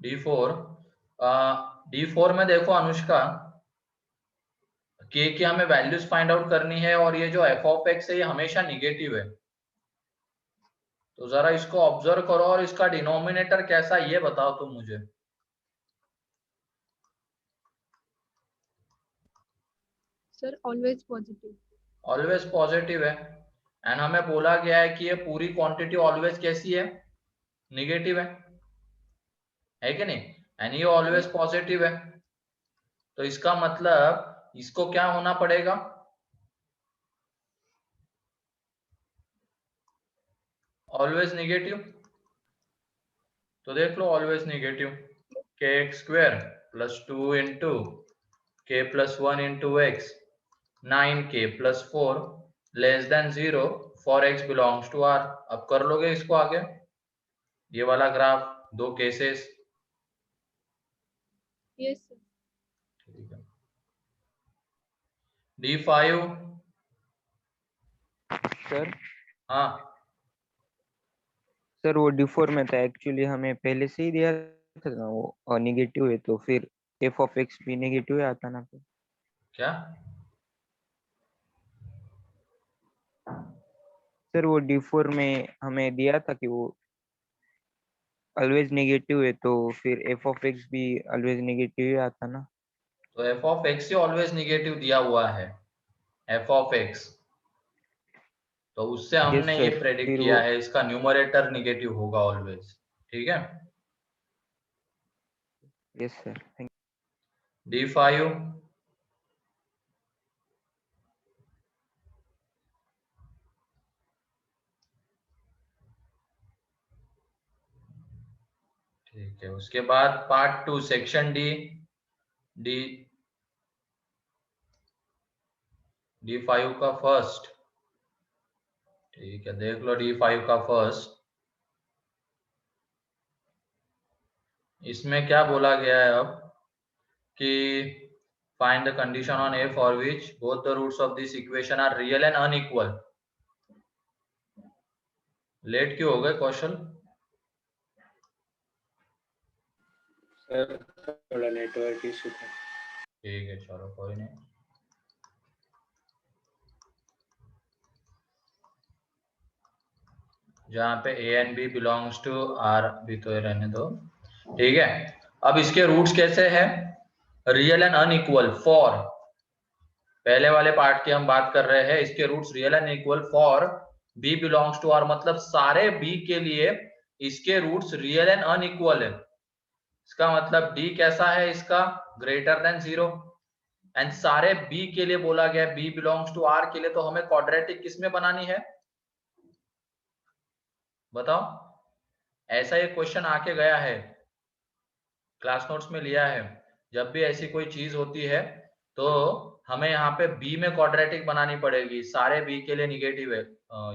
D4 D4 में देखो अनुष्का, के की हमें वैल्यूज फाइंड आउट करनी है और ये जो एफ ऑफ एक्स है ये हमेशा निगेटिव है। तो जरा इसको ऑब्जर्व करो और इसका डिनोमिनेटर कैसा ये बताओ तुम मुझे। Sir always positive. Always positive है, एंड हमें बोला गया है कि ये पूरी क्वांटिटी ऑलवेज कैसी है, निगेटिव है कि नहीं, एंड ये ऑलवेज पॉजिटिव है। तो इसका मतलब इसको क्या होना पड़ेगा, ऑलवेज निगेटिव। तो देख लो always negative, k x square plus 2 into k plus 1 into x 9k plus 4 less than 0 for x belongs to r। अब कर लोगे इसको आगे, ये वाला ग्राफ, दो केसेस। Yes sir. ठीक है, D5 सर हाँ सर वो D4 में था एक्चुअली, हमें पहले से ही दिया था ना वो, और निगेटिव है तो फिर एफ ऑफ एक्स भी निगेटिव आता ना फिर। क्या सर वो D4 में हमें दिया था कि वो ऑलवेज नेगेटिव है तो फिर एफ ऑफ एक्स भी ऑलवेज नेगेटिव ही आता ना। तो F of x he always negative दिया हुआ है, एफ ऑफ एक्स, तो उससे यस हमने ये सर, प्रेडिक्ट फिर किया वो है इसका न्यूमरेटर निगेटिव होगा ऑलवेज। ठीक है, यस सर थैंक D5 ठीक है, उसके बाद पार्ट 2 सेक्शन डी D5 का फर्स्ट। ठीक है, देख लो D5 का फर्स्ट, इसमें क्या बोला गया है अब कि find the condition on a for which both the roots of this equation are real and unequal. Late क्यों हो गए कौशल? सर थोड़ा नेटवर्क इशू था। ठीक है चलो कोई नहीं। जहाँ पे a and b belongs to R भी तो रहने दो। ठीक है, अब इसके रूट्स कैसे हैं, रियल एंड अनइक्वल फॉर, पहले वाले पार्ट की हम बात कर रहे हैं, इसके roots real and equal for b belongs to R, मतलब सारे बी के लिए इसके रूट्स रियल एंड अनइक्वल है। इसका मतलब डी कैसा है इसका, ग्रेटर देन 0, एंड सारे बी के लिए बोला गया बी बिलोंग्स टू आर के लिए, तो हमें क्वाड्रेटिक किसमें बनानी है बताओ। ऐसा ये क्वेश्चन आके गया है, क्लास नोट्स में लिया है, जब भी ऐसी कोई चीज होती है तो हमें यहाँ पे बी में क्वाड्रेटिक बनानी पड़ेगी, सारे बी के लिए निगेटिव है।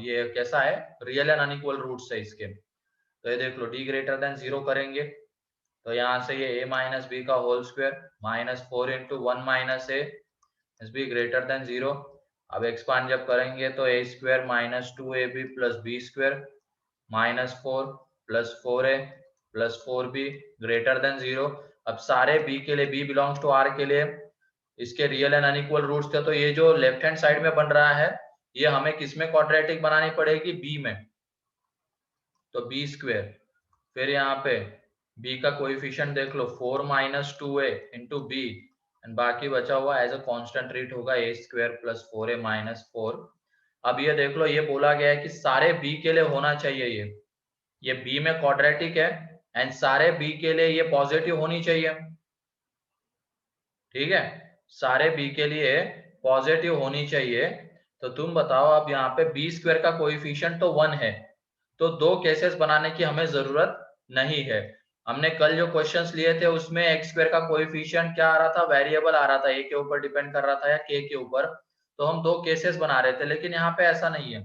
ये कैसा है, रियल एंड अनइक्वल रूट्स है इसके। तो ये देख लो डी ग्रेटर देन 0 करेंगे तो यहाँ से ये a माइनस बी का whole square -4 into 1 minus a is b greater than 0। अब एक्सपांड जब करेंगे तो a square -2ab plus b square -4 plus 4a plus 4b greater than 0। अब सारे b के लिए, b बिलोंग्स टू r के लिए इसके रियल एंड अनइक्वल रूट्स थे, तो ये जो लेफ्ट हैंड साइड में बन रहा है ये हमें किसमें क्वाड्रेटिक बनानी पड़ेगी, b में, तो बी स्क्वायर। फिर यहाँ पे b का कोएफिशिएंट देख लो 4 minus 2a into b, and बाकी बचा हुआ एज अ कांस्टेंट ट्रीट होगा a square plus 4a minus 4। अब ये देख लो, ये बोला गया है कि सारे b के लिए होना चाहिए ये b में क्वाड्रेटिक है एंड सारे b के लिए ये पॉजिटिव होनी चाहिए। ठीक है, सारे b के लिए पॉजिटिव होनी चाहिए। तो तुम बताओ, अब यहाँ पे बी स्क्वायर का कोएफिशिएंट तो 1 है, तो दो केसेस बनाने की हमें जरूरत नहीं है। हमने कल जो क्वेश्चंस लिए थे उसमें एक्स स्क्वायर का कोएफिशिएंट क्या आ रहा था, वेरिएबल आ रहा था, ए के ऊपर डिपेंड कर रहा था या के ऊपर, तो हम दो केसेस बना रहे थे। लेकिन यहाँ पे ऐसा नहीं है,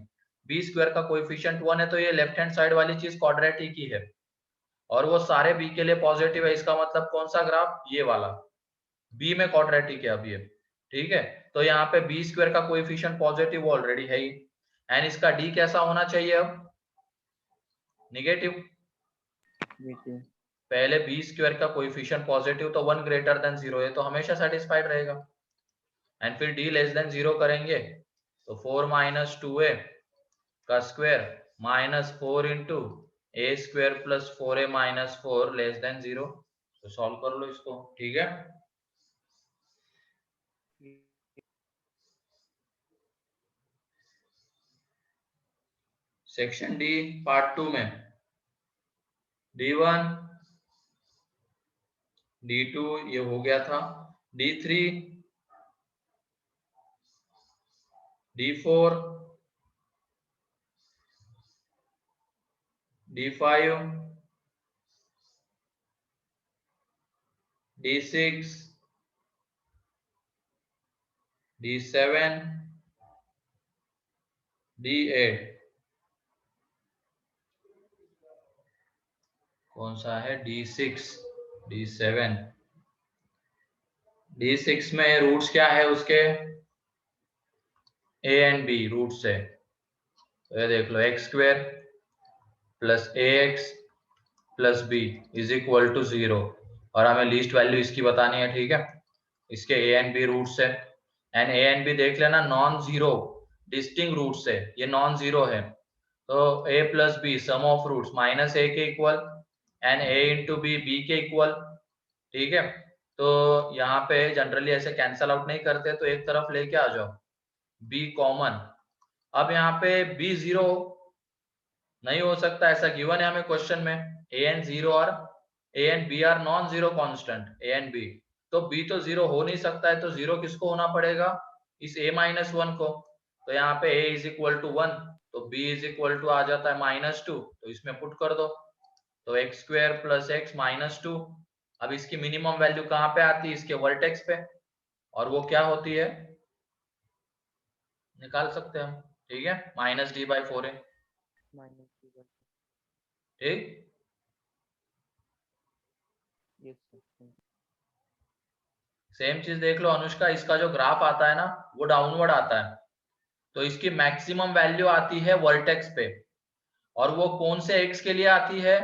बी स्क्वायर का कोएफिशिएंट 1 है तो ये लेफ्ट हैंड साइड वाली चीज क्वाड्रेटिक ही है और वो सारे बी के लिए पॉजिटिव है। इसका मतलब कौन सा ग्राफ, ये वाला बी में क्वाड्रेटिक है अब ये। ठीक है, तो यहाँ पे बी स्क्वायर का कोएफिशिएंट पॉजिटिव ऑलरेडी है ही, एंड इसका डी कैसा होना चाहिए अब, निगेटिव। यू। पहले बी स्क्वायर का कोएफिशिएंट पॉजिटिव तो 1 ग्रेटर देन 0 है, तो हमेशा सेटिस्फाइड रहेगा। एंड फिर डी लेस देन 0 करेंगे तो 4 माइनस 2a का square minus 4 into a square plus 4a minus 4 less than 0। तो सॉल्व कर लो इसको, ठीक है। सेक्शन डी पार्ट 2 में D1 D2 ये हो गया था, D3 D4 D5 D6 D7 D8 कौन सा है? D6 D7 D6 में रूट्स क्या है उसके? a एंड b रूट्स है, तो ये देख लो x square plus ax plus b is equal to 0, और हमें लीस्ट वैल्यू इसकी बतानी है, ठीक है। इसके a एंड b रूट्स है, एंड a एंड b देख लेना नॉन जीरो डिस्टिंक्ट रूट्स है, ये नॉन जीरो है, तो a plus b sum of roots minus a के equal and a into b b के इक्वल, ठीक है। तो यहाँ पे जनरली ऐसे कैंसल आउट नहीं करते, तो एक तरफ लेके आ जाओ b कॉमन। अब यहाँ पे b 0 नहीं हो सकता, ऐसा गिवन है हमें क्वेश्चन में, a एंड 0 और a and b are non zero constant, a and b, तो b तो 0 हो नहीं सकता है, तो 0 किसको होना पड़ेगा? इस a माइनस 1 को। तो यहाँ पे a इज इक्वल टू 1, तो b इज इक्वल टू आ जाता है माइनस 2, तो इसमें पुट कर दो, तो x square plus x minus 2। अब इसकी मिनिमम वैल्यू कहाँ पे आती है? इसके वर्टेक्स पे, और वो क्या होती है निकाल सकते हैं हम, ठीक है, माइनस डी बाई 4 है, ठीक। सेम चीज देख लो अनुष्का, इसका जो ग्राफ आता है ना वो डाउनवर्ड आता है, तो इसकी मैक्सिमम वैल्यू आती है वर्टेक्स पे, और वो कौन से x के लिए आती है?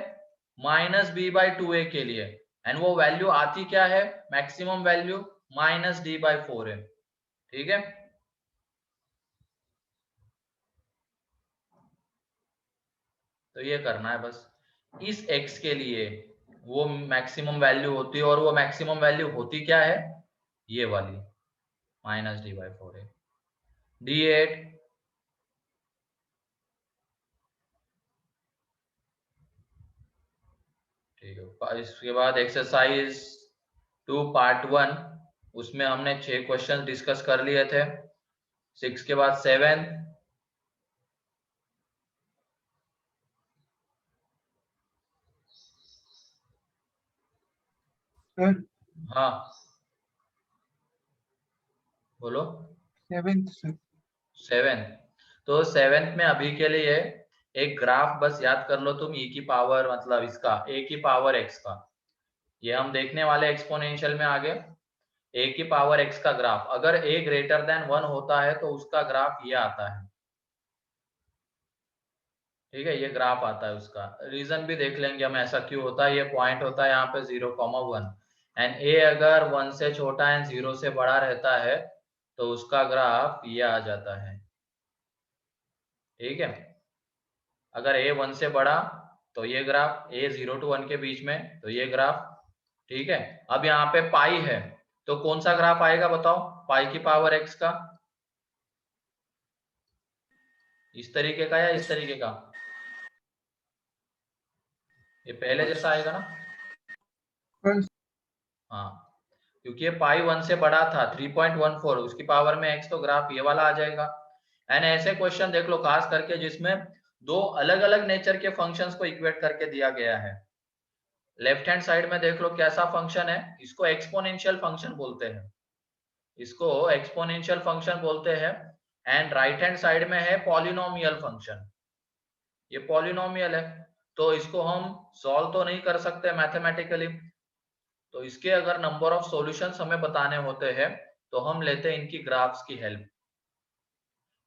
माइनस बी बाई 2a के लिए, एंड वो वैल्यू आती क्या है? Maximum value minus D by 4 है, ठीक है। तो ये करना है बस, इस x के लिए वो मैक्सिमम वैल्यू होती है, और वो मैक्सिमम वैल्यू होती क्या है? ये वाली माइनस डी बाई 4 है। D8 ठीक है। इसके बाद एक्सरसाइज 2 पार्ट 1, उसमें हमने 6 क्वेश्चन डिस्कस कर लिए थे। 6 के बाद 7 सर हाँ बोलो। 7th sir. 7 तो 7th में अभी के लिए एक ग्राफ बस याद कर लो तुम, e की पावर मतलब इसका a की पावर x का, ये हम देखने वाले एक्सपोनेंशियल में आगे। a की पावर x का ग्राफ, अगर a ग्रेटर देन 1 होता है तो उसका ग्राफ ये आता है, ठीक है, ये ग्राफ आता है उसका। रीजन भी देख लेंगे हम ऐसा क्यों होता है। ये पॉइंट होता है यहाँ पे 0,1, एंड a अगर 1 से छोटा एंड 0 से बड़ा रहता है तो उसका ग्राफ ये आ जाता है, ठीक है। अगर a 1 से बड़ा तो ये ग्राफ, a 0 to 1 के बीच में तो ये ग्राफ, ठीक है। अब यहाँ पे पाई है, तो कौन सा ग्राफ आएगा बताओ? पाई की पावर x का, इस तरीके का या इस तरीके का? ये पहले जैसा आएगा ना? हाँ, क्योंकि ये पाई 1 से बड़ा था 3.14, उसकी पावर में x, तो ग्राफ ये वाला आ जाएगा। एंड ऐसे क्वेश्चन देख लो खास करके जिसमें दो अलग अलग नेचर के फंक्शंस को इक्वेट करके दिया गया है। लेफ्ट हैंड साइड में देख लो कैसा फंक्शन है, इसको एक्सपोनेंशियल फंक्शन बोलते हैं, इसको एक्सपोनेंशियल फंक्शन बोलते हैं। एंड राइट हैंड साइड में है पॉलिनोमियल फंक्शन, ये पॉलिनोमियल है, तो इसको हम सॉल्व तो नहीं कर सकते मैथमेटिकली, तो इसके अगर नंबर ऑफ सॉल्यूशंस हमें बताने होते हैं तो हम लेते हैं इनकी ग्राफ्स की हेल्प।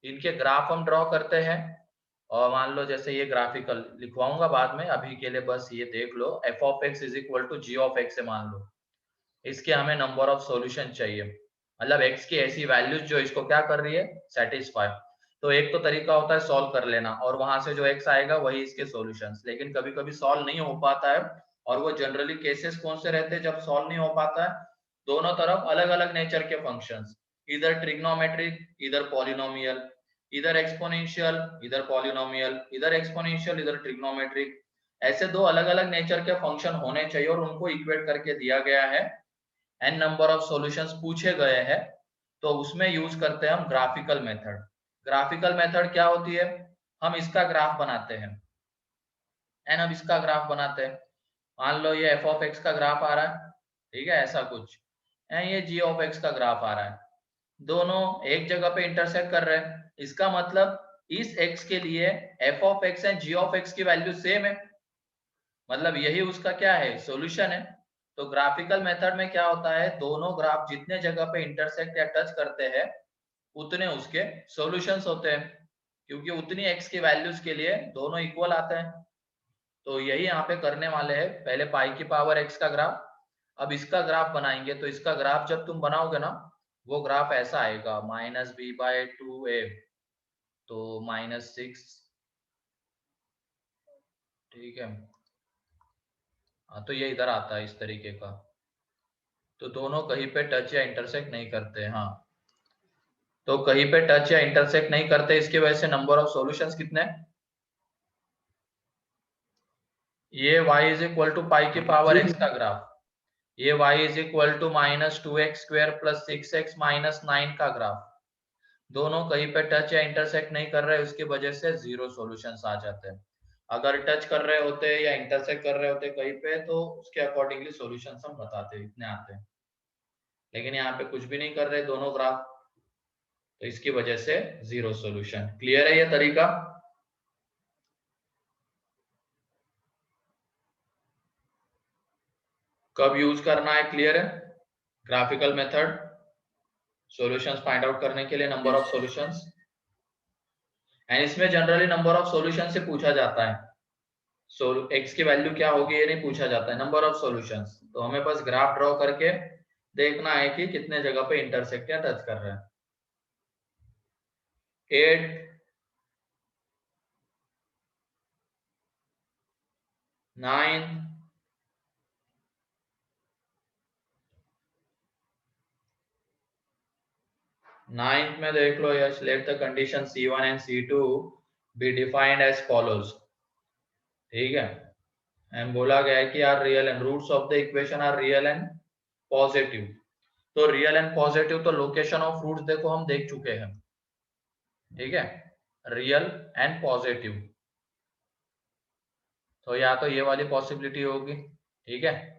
इनके ग्राफ हम ड्रॉ करते हैं और मान लो जैसे ये ग्राफिकल लिखवाऊंगा बाद में, अभी के लिए बस ये देख लो, f of x is equal to g of x है मान लो, इसके हमें नंबर ऑफ सॉल्यूशन चाहिए, मतलब एक्स की ऐसी वैल्यूज जो इसको क्या कर रही है, सेटिस्फाई। तो एक तो तरीका होता है सॉल्व कर लेना, और वहां से जो एक्स आएगा वही इसके सॉल्यूशंस, लेकिन कभी कभी सॉल्व नहीं हो पाता है, और वो जनरली केसेस कौन से रहते हैं जब सॉल्व नहीं हो पाता है, दोनों तरफ अलग अलग नेचर के फंक्शंस, इधर ट्रिग्नोमेट्रिक इधर पॉलिनोमियल, इधर एक्सपोनेंशियल इधर पॉलिनोमियल, इधर एक्सपोनेंशियल इधर ट्रिग्नोमेट्रिक, ऐसे दो अलग अलग नेचर के फंक्शन होने चाहिए, और उनको इक्वेट करके दिया गया है, n नंबर ऑफ सॉल्यूशंस पूछे गए हैं, तो उसमें यूज करते हैं हम ग्राफिकल मेथड। ग्राफिकल मेथड क्या होती है, हम इसका ग्राफ बनाते हैं, एंड हम इसका ग्राफ बनाते हैं, मान लो ये एफ ऑफ एक्स का ग्राफ आ रहा है, ठीक है ऐसा कुछ, एंड ये जी ऑफ एक्स का ग्राफ आ रहा है, दोनों एक जगह पे इंटरसेक्ट कर रहे हैं, इसका मतलब इस x के लिए f of x and g of x की वैल्यू सेम है, मतलब यही उसका क्या है, सॉल्यूशन है। तो ग्राफिकल मेथड में क्या होता है, दोनों ग्राफ जितने जगह पे इंटरसेक्ट या टच करते हैं उतने उसके सॉल्यूशंस होते हैं, क्योंकि उतनी x की वैल्यूज के लिए दोनों इक्वल आते हैं। तो यही यहाँ पे करने वाले हैं, पहले पाई की पावर x का ग्राफ, अब इसका ग्राफ बनाएंगे, तो इसका ग्राफ जब तुम बनाओगे ना, वो ग्राफ ऐसा आएगा -b/2a, तो -6, ठीक है, हाँ तो ये इधर आता है इस तरीके का, तो दोनों कहीं पे टच या इंटरसेक्ट नहीं करते, हाँ तो कहीं पे टच या इंटरसेक्ट नहीं करते, इसकी वजह से नंबर ऑफ सॉल्यूशंस कितने, ये y is equal to pi की पावर x का ग्राफ, ये y is equal to -2x² + 6x - 9 का ग्राफ, दोनों कहीं पे टच या इंटरसेक्ट नहीं कर रहे, उसकी वजह से जीरो सॉल्यूशंस आ जाते हैं। अगर टच कर रहे होते या इंटरसेक्ट कर रहे होते कहीं पे, तो उसके अकॉर्डिंगली सॉल्यूशंस हम बताते इतने आते हैं, लेकिन यहाँ पे कुछ भी नहीं कर रहे दोनों ग्राफ, तो इसकी वजह से जीरो सॉल्यूशन। क्लियर है ये तरीका? कब यूज करना है, क्लियर है? Graphical method solutions find out करने के लिए, नंबर ऑफ सॉल्यूशंस, एंड इसमें जनरली नंबर ऑफ सॉल्यूशन से पूछा जाता है, एक्स की वैल्यू क्या होगी ये नहीं पूछा जाता है, नंबर ऑफ सॉल्यूशंस। तो हमें बस ग्राफ ड्रॉ करके देखना है कि कितने जगह पे इंटरसेक्ट या टच कर रहे हैं। 8 9 9th में देख लो, yes, let the condition C1 and C2 be defined as follows, ठीक है, एंड बोला गया है कि are real and roots of the equation are real and positive. तो रियल एंड पॉजिटिव, तो लोकेशन ऑफ रूट्स देखो हम देख चुके हैं, ठीक है, रियल एंड पॉजिटिव, तो या तो ये वाली पॉसिबिलिटी होगी, ठीक है,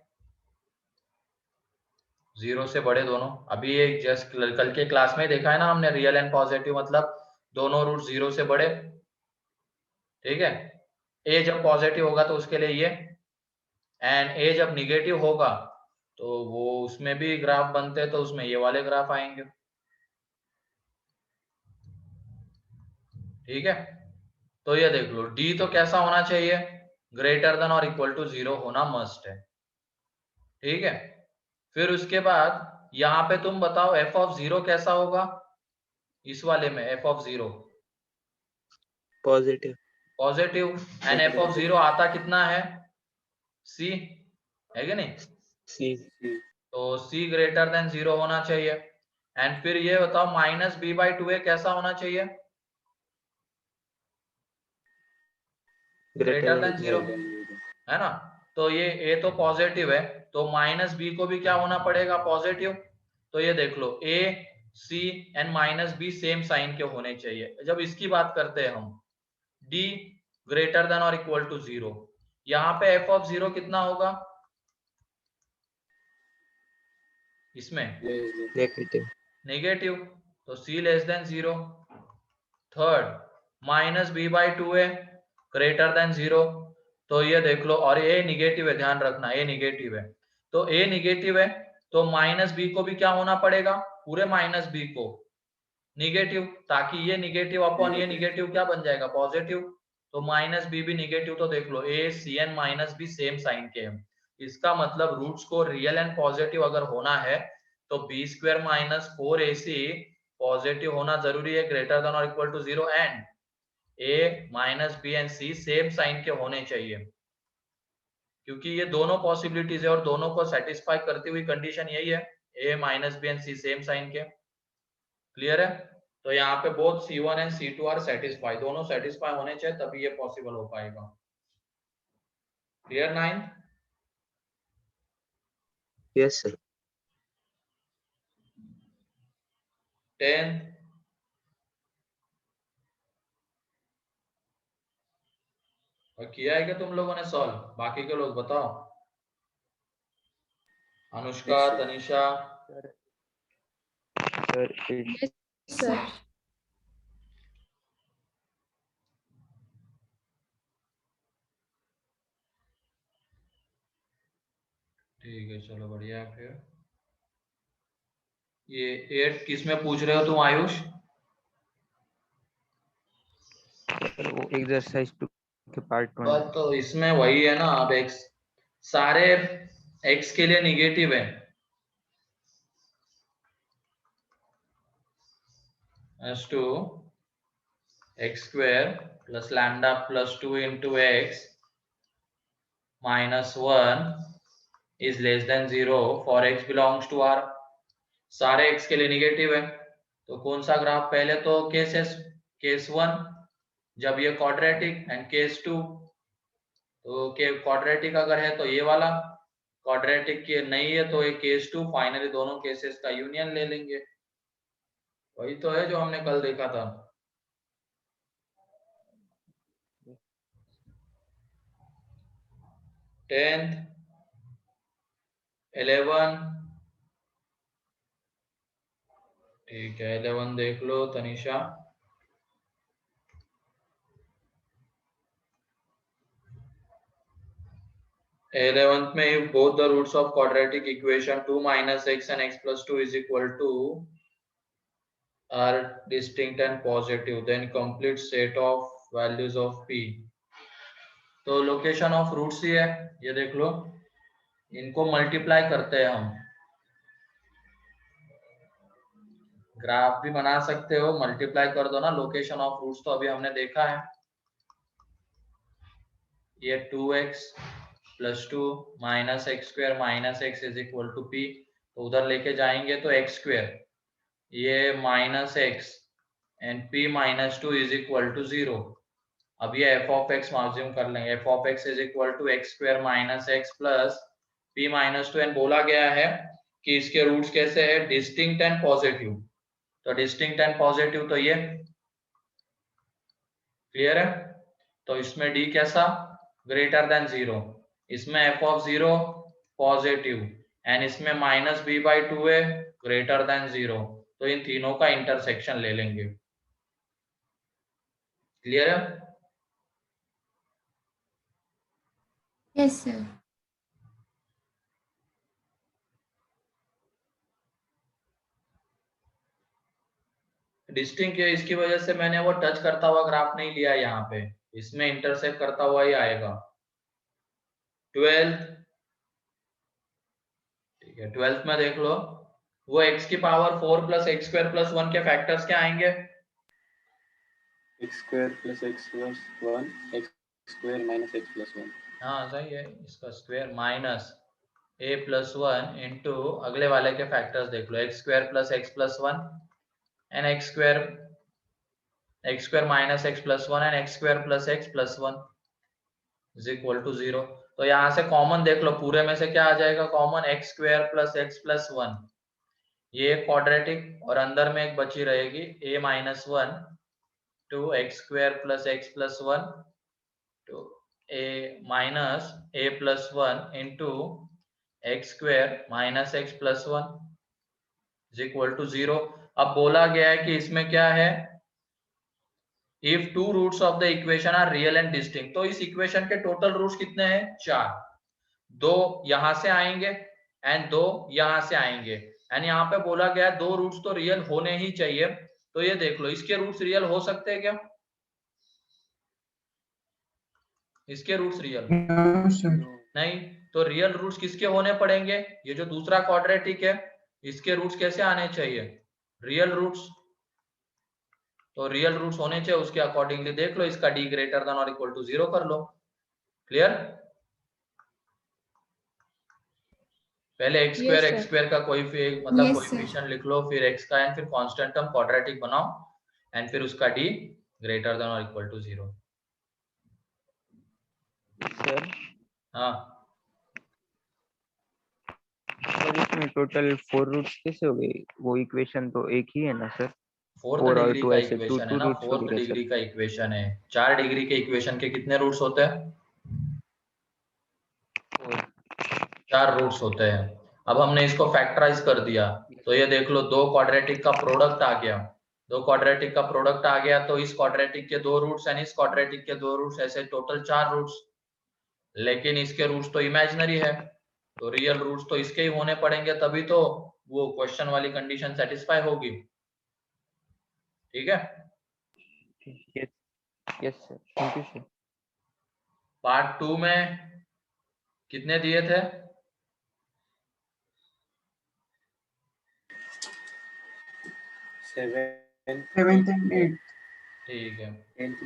जीरो से बड़े दोनों, अभी ये जस्ट कल के क्लास में देखा है ना हमने, रियल एंड पॉजिटिव मतलब दोनों रूट जीरो से बड़े, ठीक है, ए जब पॉजिटिव होगा तो उसके लिए ये, एंड ए जब निगेटिव होगा तो वो उसमें भी ग्राफ बनते हैं, तो उसमें ये वाले ग्राफ आएंगे, ठीक है। तो ये देख लो, डी तो कैसा होना चाहिए, ग्रेटर देन और इक्वल टू 0 होना मस्ट है, ठीक है। फिर उसके बाद यहाँ पे तुम बताओ एफ ऑफ 0 कैसा होगा, इस वाले में F of 0 positive, positive, and F of 0 आता कितना है, सी है कि नहीं, सी, तो सी ग्रेटर देन 0 होना चाहिए। एंड फिर ये बताओ -b/2a कैसा होना चाहिए, ग्रेटर देन 0, है ना। तो ये a तो पॉजिटिव है, तो -b को भी क्या होना पड़ेगा, पॉजिटिव। तो ये देख लो a c and -b same sign के होने चाहिए। जब इसकी बात करते हैं हम, d ग्रेटर देन और इक्वल टू 0, यहाँ पे f ऑफ 0 कितना होगा, इसमें नेगेटिव, नेगेटिव, तो c less than 0। Third -b/2a greater than 0, तो ये देख लो, और a निगेटिव है, ध्यान रखना a निगेटिव है, तो a निगेटिव है तो -b को भी क्या होना पड़ेगा, पूरे -b को निगेटिव, ताकि ये निगेटिव अपॉन ये निगेटिव क्या बन जाएगा, पॉजिटिव। तो माइनस बी भी निगेटिव, तो देख लो a c and minus b same sign के हैं। इसका मतलब रूट्स को रियल एंड पॉजिटिव अगर होना है तो B square minus 4ac positive होना जरूरी है, ग्रेटर देन और equal to 0, and a minus b and c same sign के होने चाहिए, क्योंकि ये दोनों पॉसिबिलिटीज है और दोनों को सेटिस्फाई करती हुई कंडीशन यही है, a minus b and c same sign के। क्लियर है? तो यहाँ पे both C1 and C2 are satisfy, दोनों सेटिस्फाई होने चाहिए तभी ये पॉसिबल हो पाएगा। Clear 9th? Yes sir. 10th? और किया है क्या तुम लोगों ने सॉल्व? बाकी के लोग बताओ, Anushka, Yes, sir. Tanisha. Sir Yes, sir. ठीक है, चलो बढ़िया है। फिर ये 8 किस में पूछ रहे हो तुम आयुष? सर वो एक्सरसाइज 2 के पार्ट 1। बात तो इसमें वही है ना, अब x सारे x के लिए निगेटिव है, as to x square plus lambda plus 2 into x minus 1 is less than 0 for x belongs to R। सारे x के लिए निगेटिव है, तो कौन सा ग्राफ? पहले तो केस 1 जब ये क्वाड्रेटिक, एंड केस 2 तो क्वाड्रेटिक अगर है तो ये वाला, क्वाड्रेटिक के नहीं है तो ये केस 2, फाइनली दोनों केसेस का यूनियन ले लेंगे। वही तो है जो हमने कल देखा था। टेंथ, 11, ठीक है 11 देख लो तनिषा। Eleventh में if both the roots of quadratic equation 2 minus x and x plus 2 is equal to are distinct and positive, then complete set of values of p। तो लोकेशन ऑफ रूट्स ही है, ये देख लो, इनको multiply करते हैं हम। Graph भी बना सकते हो, मल्टीप्लाई कर दो ना लोकेशन ऑफ रूट्स, तो अभी हमने देखा है ये 2x plus 2 minus x square minus x is equal to p, तो उधर लेके जाएंगे तो एक्स स्क्वायर, ये minus x and p minus 2 is equal to 0। अब ये f ऑफ x मार्जिम कर लेंगे, f of x is equal to x square minus x plus p minus 2, and बोला गया है कि इसके रूट्स कैसे है? डिस्टिंक्ट एंड पॉजिटिव, तो डिस्टिंक्ट एंड पॉजिटिव तो ये क्लियर है, तो इसमें d कैसा? ग्रेटर देन 0, इसमें f ऑफ 0 पॉजिटिव, एंड इसमें माइनस b बाई 2 है ग्रेटर देन 0, तो इन तीनों का इंटरसेक्शन ले लेंगे। क्लियर है? Yes sir. डिस्टिंक्ट है, इसकी वजह से मैंने वो टच करता हुआ ग्राफ नहीं लिया यहाँ पे, इसमें इंटरसेक्ट करता हुआ ही आएगा। 12th, ठीक है 12th में देख लो, वो x की power 4 plus x square plus 1 के फैक्टर्स क्या आएंगे? x square plus x plus 1, x square minus x plus 1। हाँ सही है, इसका square minus a plus 1 into अगले वाले के फैक्टर्स देख लो, x square plus x plus 1 and x square minus x plus 1 and x square plus x plus 1 is equal to 0। तो यहाँ से कॉमन देख लो, पूरे में से क्या आ जाएगा common? X square plus x plus 1, ये क्वाड्रेटिक, और अंदर में एक बची रहेगी a minus 1 to x square plus x plus 1 to a minus a plus 1 into x square minus x plus 1 is equal to 0। अब बोला गया है कि इसमें क्या है? If two roots of the equation are real and distinct, तो इस इक्वेशन के टोटल रूट्स कितने हैं? 4, 2 यहां से आएंगे एंड 2 यहां से आएंगे, एंड यहाँ पे बोला गया है 2 रूट्स तो रियल होने ही चाहिए, तो ये देख लो इसके रूट्स रियल हो सकते हैं क्या? इसके रूट्स रियल No, sir. नहीं, तो रियल रूट्स किसके होने पड़ेंगे? ये जो दूसरा क्वाड्रेटिक है इसके रूट्स कैसे आने चाहिए? Real roots. तो रियल रूट्स होने चाहिए, उसके अकॉर्डिंगली देख लो, इसका d ग्रेटर देन और इक्वल टू 0 कर लो। क्लियर? पहले x Yes, स्क्वायर sir. का कोई मतलब Yes, sir. कोएफिशिएंट लिख लो, फिर x का एंड फिर कांस्टेंट टर्म क्वाड्रेटिक बनाओ एंड फिर उसका d ग्रेटर देन और इक्वल टू 0। सर हाँ सर इसमें टोटल 4 रूट्स कैसे हो गए? वो इक्वेशन तो एक ही है ना सर? फोर्थ 4 और डिग्री 2 का ऐसे टू इक्वेशन है टू ना, रूट्स हो फोर्थ गए सर। डिग्री का इक्वेशन है। 4 डिग्री के इक्वेशन के कितने रूट्स होते हैं? 4 रूट्स होते हैं। अब हमने इसको फैक्टराइज कर दिया, तो ये देख लो, दो क्वाड्रेटिक का प्रोडक्ट आ गया। दो क्वाड्रेटिक का प्रोडक्ट आ गया तो इस क्वाड्रेटिक के 2 रूट्स एंड इस क्वाड्रेटिक के 2 रूट्स, ऐसे टोटल 4 रूट्स। लेकिन इसके रूट्स तो इमेजिनरी है, तो रियल रूट्स तो इसके ही होने पड़ेंगे, तभी तो वो क्वेश्चन वाली कंडीशन सेटिस्फाई होगी। ठीक है? Yes yes sir, thank you sir. Part 2 में कितने दिए थे? 7 7th and 8th. ठीक है, 10th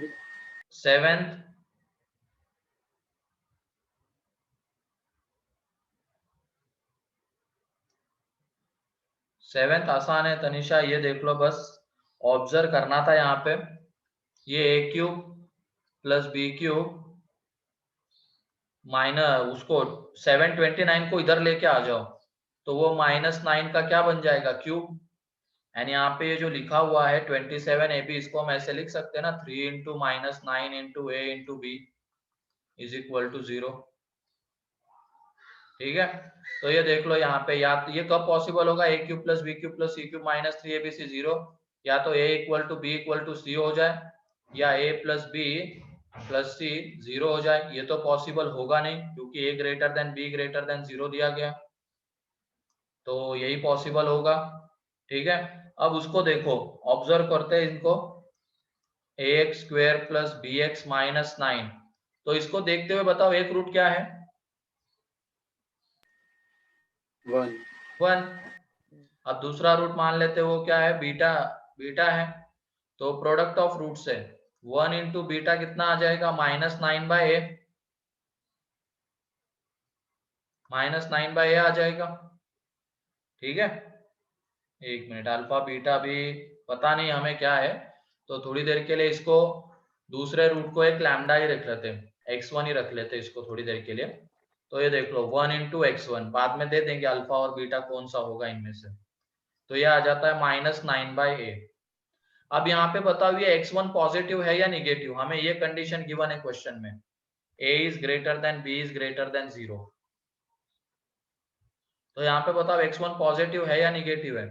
7th आसान है तनिषा, ये देख लो, बस ऑब्जर्व करना था यहाँ पे। ये a cube plus B cube minus उसको 729 को इधर लेके आ जाओ, तो वो -9 का क्या बन जाएगा? क्यूब। एंड यहाँ पे ये जो लिखा हुआ है 27ab, इसको हम ऐसे लिख सकते हैं ना, 3 into -9 into a into b is equal to 0। ठीक है, तो ये देख लो यहाँ पे, या तो ये कब पॉसिबल होगा? a cube plus B cube plus C cube minus 3abc 0, या तो a equal to B equal to C हो जाए, या a plus B plus C 0 हो जाए। ये तो पॉसिबल होगा नहीं, क्योंकि a greater than b greater than 0 दिया गया, तो यही पॉसिबल होगा। ठीक है, अब उसको देखो, ऑब्जर्व करते हैं इनको, ax square plus bx minus 9, तो इसको देखते हुए बताओ एक रूट क्या है? 1 1। अब दूसरा रूट मान लेते हैं, वो क्या है? बीटा। बीटा है, तो प्रोडक्ट ऑफ रूट से 1 इंटू बीटा कितना आ जाएगा? -9/a, -9/a आ जाएगा। ठीक है, एक मिनट, अल्फा बीटा भी पता नहीं हमें क्या है, तो थोड़ी देर के लिए इसको दूसरे रूट को एक लैम्डा ही रख लेते हैं, x1 ही रख लेते हैं इसको थोड़ी देर के लिए। तो ये देख लो 1 इंटू x1, बाद में दे देंगे अल्फा और बीटा कौन सा होगा इनमें से, तो ये आ जाता है -9/a। अब यहाँ पे बताओ ये x1 पॉजिटिव है या निगेटिव? हमें ये कंडीशन गिवन है क्वेश्चन में, a is greater than b is greater than 0। तो यहाँ पे बताओ x1 पॉजिटिव है या निगेटिव है?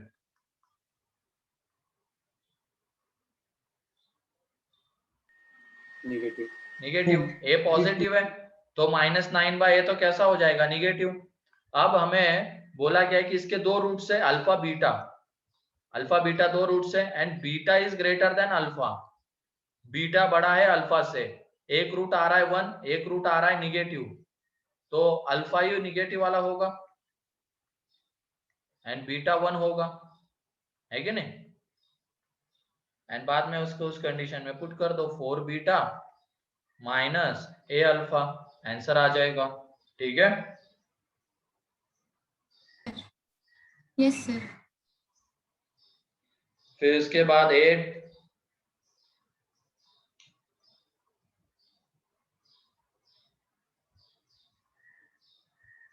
Negative negative. a पॉजिटिव है, तो -9/a तो कैसा हो जाएगा? निगेटिव। अब हमें बोला गया है कि इसके 2 रूट से अल्फा बीटा 2 रूट से, and beta is greater than alpha, beta बड़ा है अल्फा से। एक रूट आ रहा है 1, एक रूट आ रहा है निगेटिव, तो अल्फा ही निगेटिव वाला होगा एंड बीटा 1 होगा, है कि नहीं? एंड बाद में उसको उस कंडीशन में पुट कर दो, 4 beta minus a alpha, answer आ जाएगा। ठीक है, Yes, sir. फिर इसके बाद 8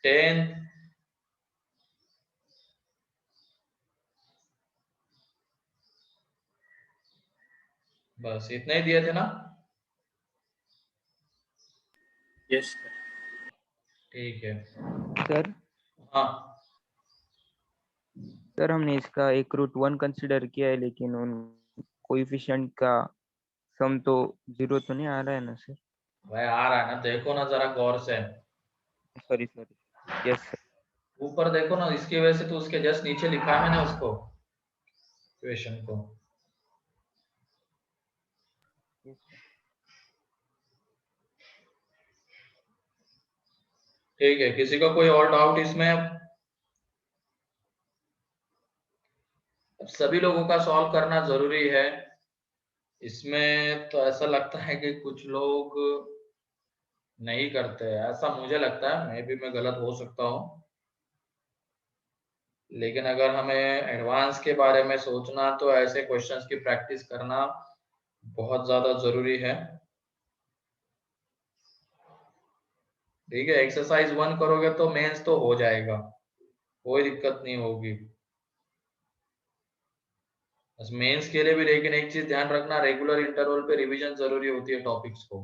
10 बस इतने ही दिए थे ना? यस ठीक है, सर हाँ सर हमने इसका एक रूट 1 कंसिडर किया है, लेकिन उन कोएफिशिएंट का सम तो 0 तो नहीं आ रहा है ना सर? भाई आ रहा है ना, देखो ना जरा गौर से, सॉरी सॉरी, यस सर। ऊपर देखो ना, इसकी वजह से तो उसके जस्ट नीचे लिखा है मैंने उसको, इक्वेशन को। ठीक है, किसी का कोई और डाउट इसमें? अब सभी लोगों का सॉल्व करना जरूरी है। इसमें तो ऐसा लगता है कि कुछ लोग नहीं करते, ऐसा मुझे लगता है। मैं गलत हो सकता हूँ, लेकिन अगर हमें एडवांस के बारे में सोचना तो ऐसे क्वेश्चंस की प्रैक्टिस करना बहुत ज्यादा जरूरी है। ठीक है, एक्सरसाइज 1 करोगे तो मेंस तो हो जाएगा, कोई दिक्कत नहीं होगी। बस मेंस के लिए भी लेकिन एक चीज ध्यान रखना, रेगुलर इंटरवल पे रिवीजन जरूरी होती है टॉपिक्स को।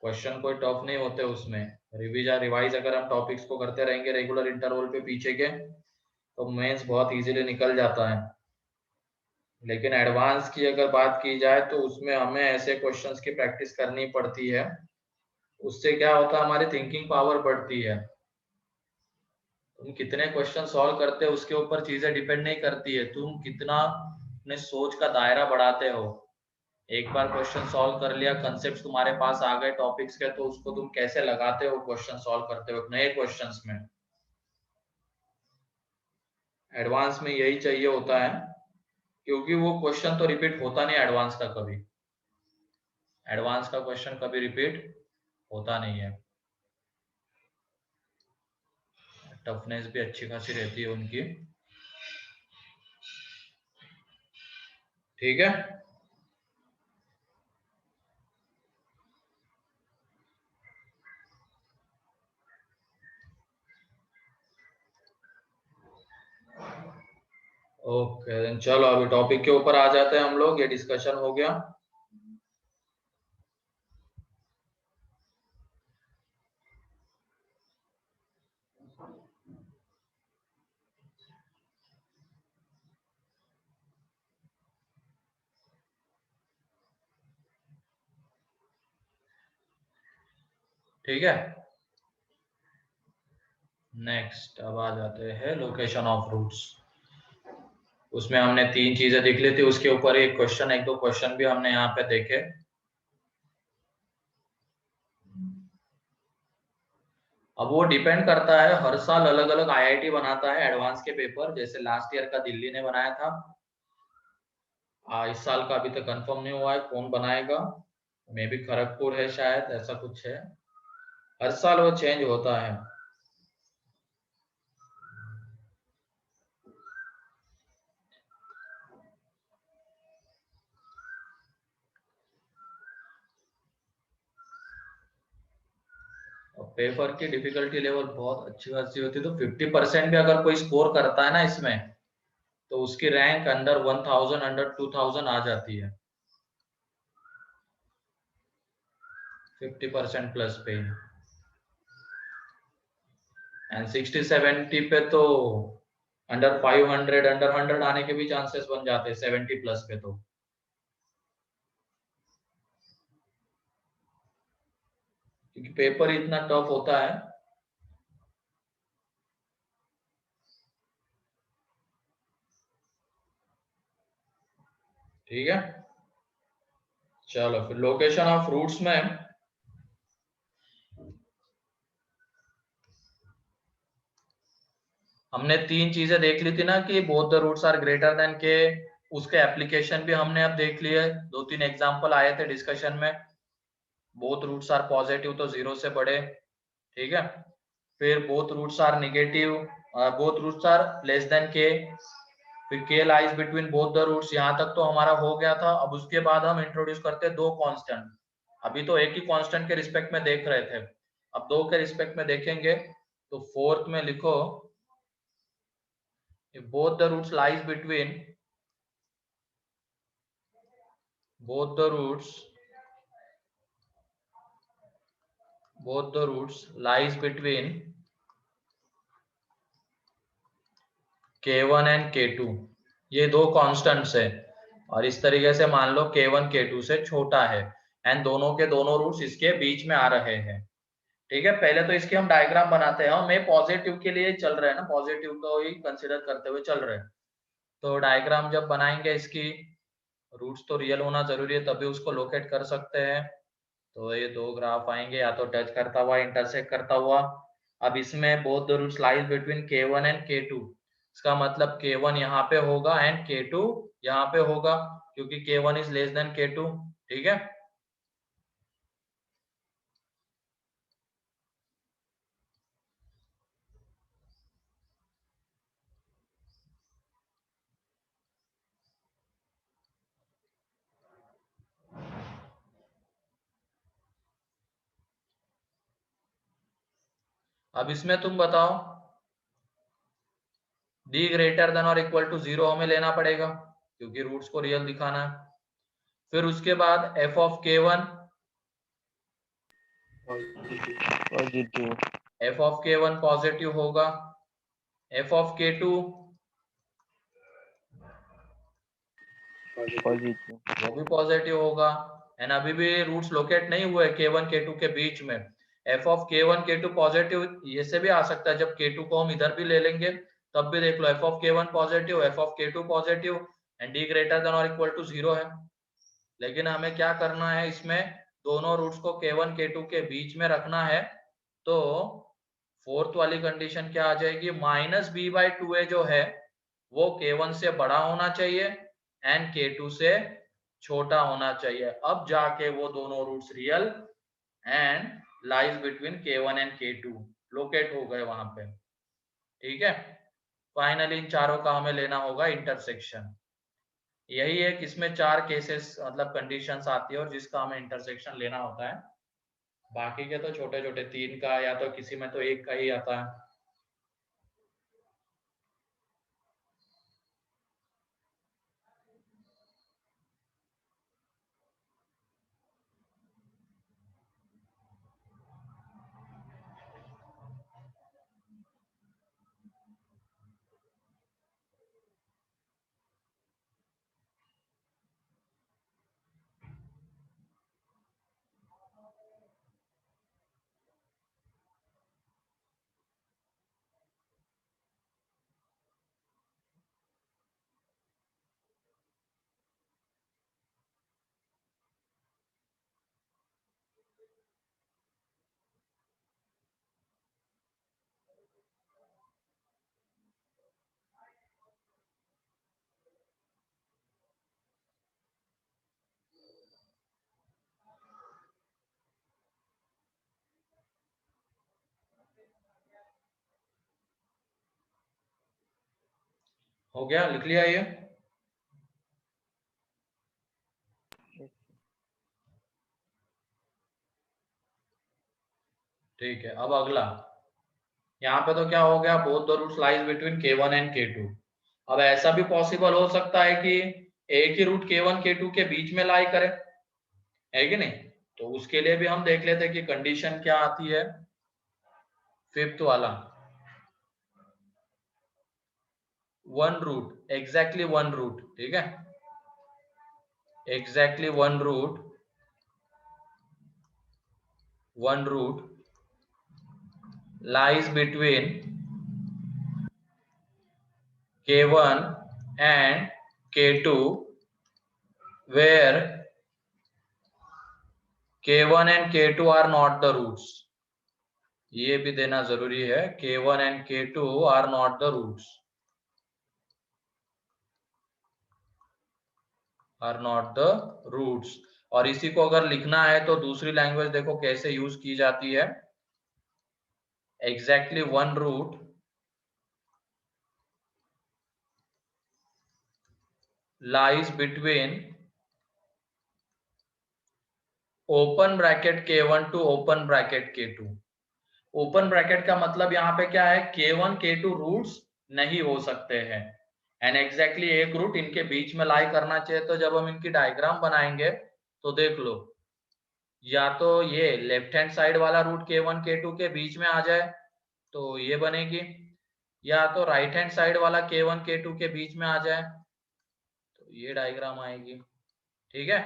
क्वेश्चन कोई टफ नहीं होते उसमें, रिवाइज अगर हम टॉपिक्स को करते रहेंगे रेगुलर इंटरवल पे पीछे के, तो मेंस बहुत इजीली निकल जाता है। लेकिन एडवांस की अगर बात की जाए तो उसमें हमें ऐसे क्वेश्चंस की प्रैक्टिस करनी पड़ती है। उससे क्या होता है, हमारी थिंकिंग पावर बढ़ती है। तुम कितने क्वेश्चन सॉल्व करते हो उसके ऊपर चीजें डिपेंड नहीं करती है, तुम कितना अपने सोच का दायरा बढ़ाते हो। एक बार क्वेश्चन सॉल्व कर लिया, कंसेप्ट तुम्हारे पास आ गए टॉपिक्स के, तो उसको तुम कैसे लगाते हो क्वेश्चन सॉल्व करते हो नए क्वेश्चंस में। एडवांस में यही चाहिए होता है, क्योंकि वो क्वेश्चन तो रिपीट होता नहीं एडवांस का कभी। एडवांस का क्वेश्चन कभी रिपीट होता नहीं है। टफनेस भी अच्छी खासी रहती है उनकी। ठीक है, ओके देन चलो अभी टॉपिक के ऊपर आ जाते हैं हम लोग। ये डिस्कशन हो गया। ठीक है, नेक्स्ट अब आ जाते हैं लोकेशन ऑफ रूट्स। उसमें हमने 3 चीजें देख ली थी, उसके ऊपर एक क्वेश्चन, एक दो क्वेश्चन भी हमने यहाँ पे देखे। अब वो डिपेंड करता है, हर साल अलग अलग आईआईटी बनाता है एडवांस के पेपर। जैसे लास्ट ईयर का दिल्ली ने बनाया था, इस साल का अभी तक कंफर्म नहीं हुआ है कौन बनाएगा। मे भी खड़गपुर है शायद, ऐसा कुछ है। हर साल वो चेंज होता है। पेपर की डिफिकल्टी लेवल बहुत अच्छी खासी होती है, तो 50% भी अगर कोई स्कोर करता है ना इसमें, तो उसकी रैंक अंडर 1000 अंडर 2000 आ जाती है। 50% प्लस पे। एंड 60-70 पे तो अंडर 500 अंडर 100 आने के भी चांसेस बन जाते हैं 70 प्लस पे तो। क्योंकि पेपर इतना टफ होता है। ठीक है, चलो फिर लोकेशन ऑफ रूट्स में हमने 3 चीजें देख ली थी ना, कि both the roots are greater than k. उसके एप्लीकेशन भी हमने अब देख लिए। 2-3 एग्जांपल आए थे डिस्कशन में। बोथ रूट्स आर पॉजिटिव तो 0 से बड़े। ठीक है, फिर both roots are negative, both roots are less than k. फिर k lies between both the roots, यहाँ तक तो हमारा हो गया था। अब उसके बाद हम इंट्रोड्यूस करते हैं 2 कांस्टेंट। अभी तो एक ही कांस्टेंट के रिस्पेक्ट में देख रहे थे, अब 2 के रिस्पेक्ट में देखेंगे। तो फोर्थ में लिखो, both the roots lies between, both the roots lies between k1 and k2। ये 2 कांस्टेंट्स है, और इस तरीके से मान लो k1 k2 से छोटा है, एंड दोनों के दोनों रूट्स इसके बीच में आ रहे हैं। ठीक है, पहले तो इसके हम डायग्राम बनाते हैं। हम पॉजिटिव के लिए चल रहे हैं ना, पॉजिटिव को ही कंसिडर करते हुए चल रहे हैं। तो डायग्राम जब बनाएंगे इसकी, रूट्स तो रियल होना जरूरी है तभी उसको लोकेट कर सकते हैं। तो ये 2 ग्राफ आएंगे, या तो टच करता हुआ इंटरसेक्ट करता हुआ, अब इसमें both the roots lies between k1 and k2, इसका मतलब k1 यहाँ पे होगा एंड k2 यहाँ पे होगा, क्योंकि k1 is less than k2। ठीक है, अब इसमें तुम बताओ, d ग्रेटर देन और इक्वल टू 0 हमें लेना पड़ेगा क्योंकि रूट्स को रियल दिखाना है। फिर उसके बाद f of k1, positive, positive, f of k1 positive होगा, f of k2 positive, positive, वो भी पॉजिटिव होगा। एंड अभी भी रूट्स लोकेट नहीं हुए k1 k2 के बीच में, f of k1 k2 positive ये से भी आ सकता है, जब k2 को हम इधर भी ले लेंगे तब भी देख लो f of k1 positive, f of k2 positive and d greater than और इक्वल टू 0 है। लेकिन हमें क्या करना है, इसमें दोनों रूट्स को k1 k2 के बीच में रखना है, तो फोर्थ वाली कंडीशन क्या आ जाएगी, माइनस b/2a जो है वो k1 से बड़ा होना चाहिए एंड k2 से छोटा होना चाहिए, अब जाके वो दोनों roots real and lies between k1 and k2 locate हो गए वहां पे। ठीक है, फाइनली इन चारों का हमें लेना होगा इंटरसेक्शन। यही है कि इसमें 4 केसेस मतलब कंडीशंस आती है और जिसका हमें इंटरसेक्शन लेना होता है, बाकी के तो छोटे छोटे 3 का या तो किसी में तो 1 का ही आता है। हो गया, लिख लिया ये? ठीक है, अब अगला, यहाँ पे तो क्या हो गया, both the roots lies between k1 and k2। अब ऐसा भी पॉसिबल हो सकता है कि एक ही रूट k1 k2 के बीच में लाई करे, है कि नहीं? तो उसके लिए भी हम देख लेते हैं कि कंडीशन क्या आती है, फिफ्थ वाला, one root, exactly one root. ठीक है, exactly one root lies between k1 and k2 where k1 and k2 are not the roots। ये भी देना जरूरी है, k1 and k2 are not the roots, are not the roots। और इसी को अगर लिखना है तो दूसरी लैंग्वेज देखो कैसे यूज की जाती है, exactly one root lies between open bracket k1 to open bracket k2। Open bracket का मतलब यहाँ पे क्या है, k1 k2 रूट्स नहीं हो सकते हैं एंड एग्जैक्टली एक रूट इनके बीच में लाई करना चाहिए। तो जब हम इनकी डायग्राम बनाएंगे तो देख लो, या तो ये लेफ्ट हैंड साइड वाला रूट k1 k2 के बीच में आ जाए तो ये बनेगी, या तो राइट हैंड साइड वाला k1 k2 के बीच में आ जाए तो ये डायग्राम आएगी। ठीक है,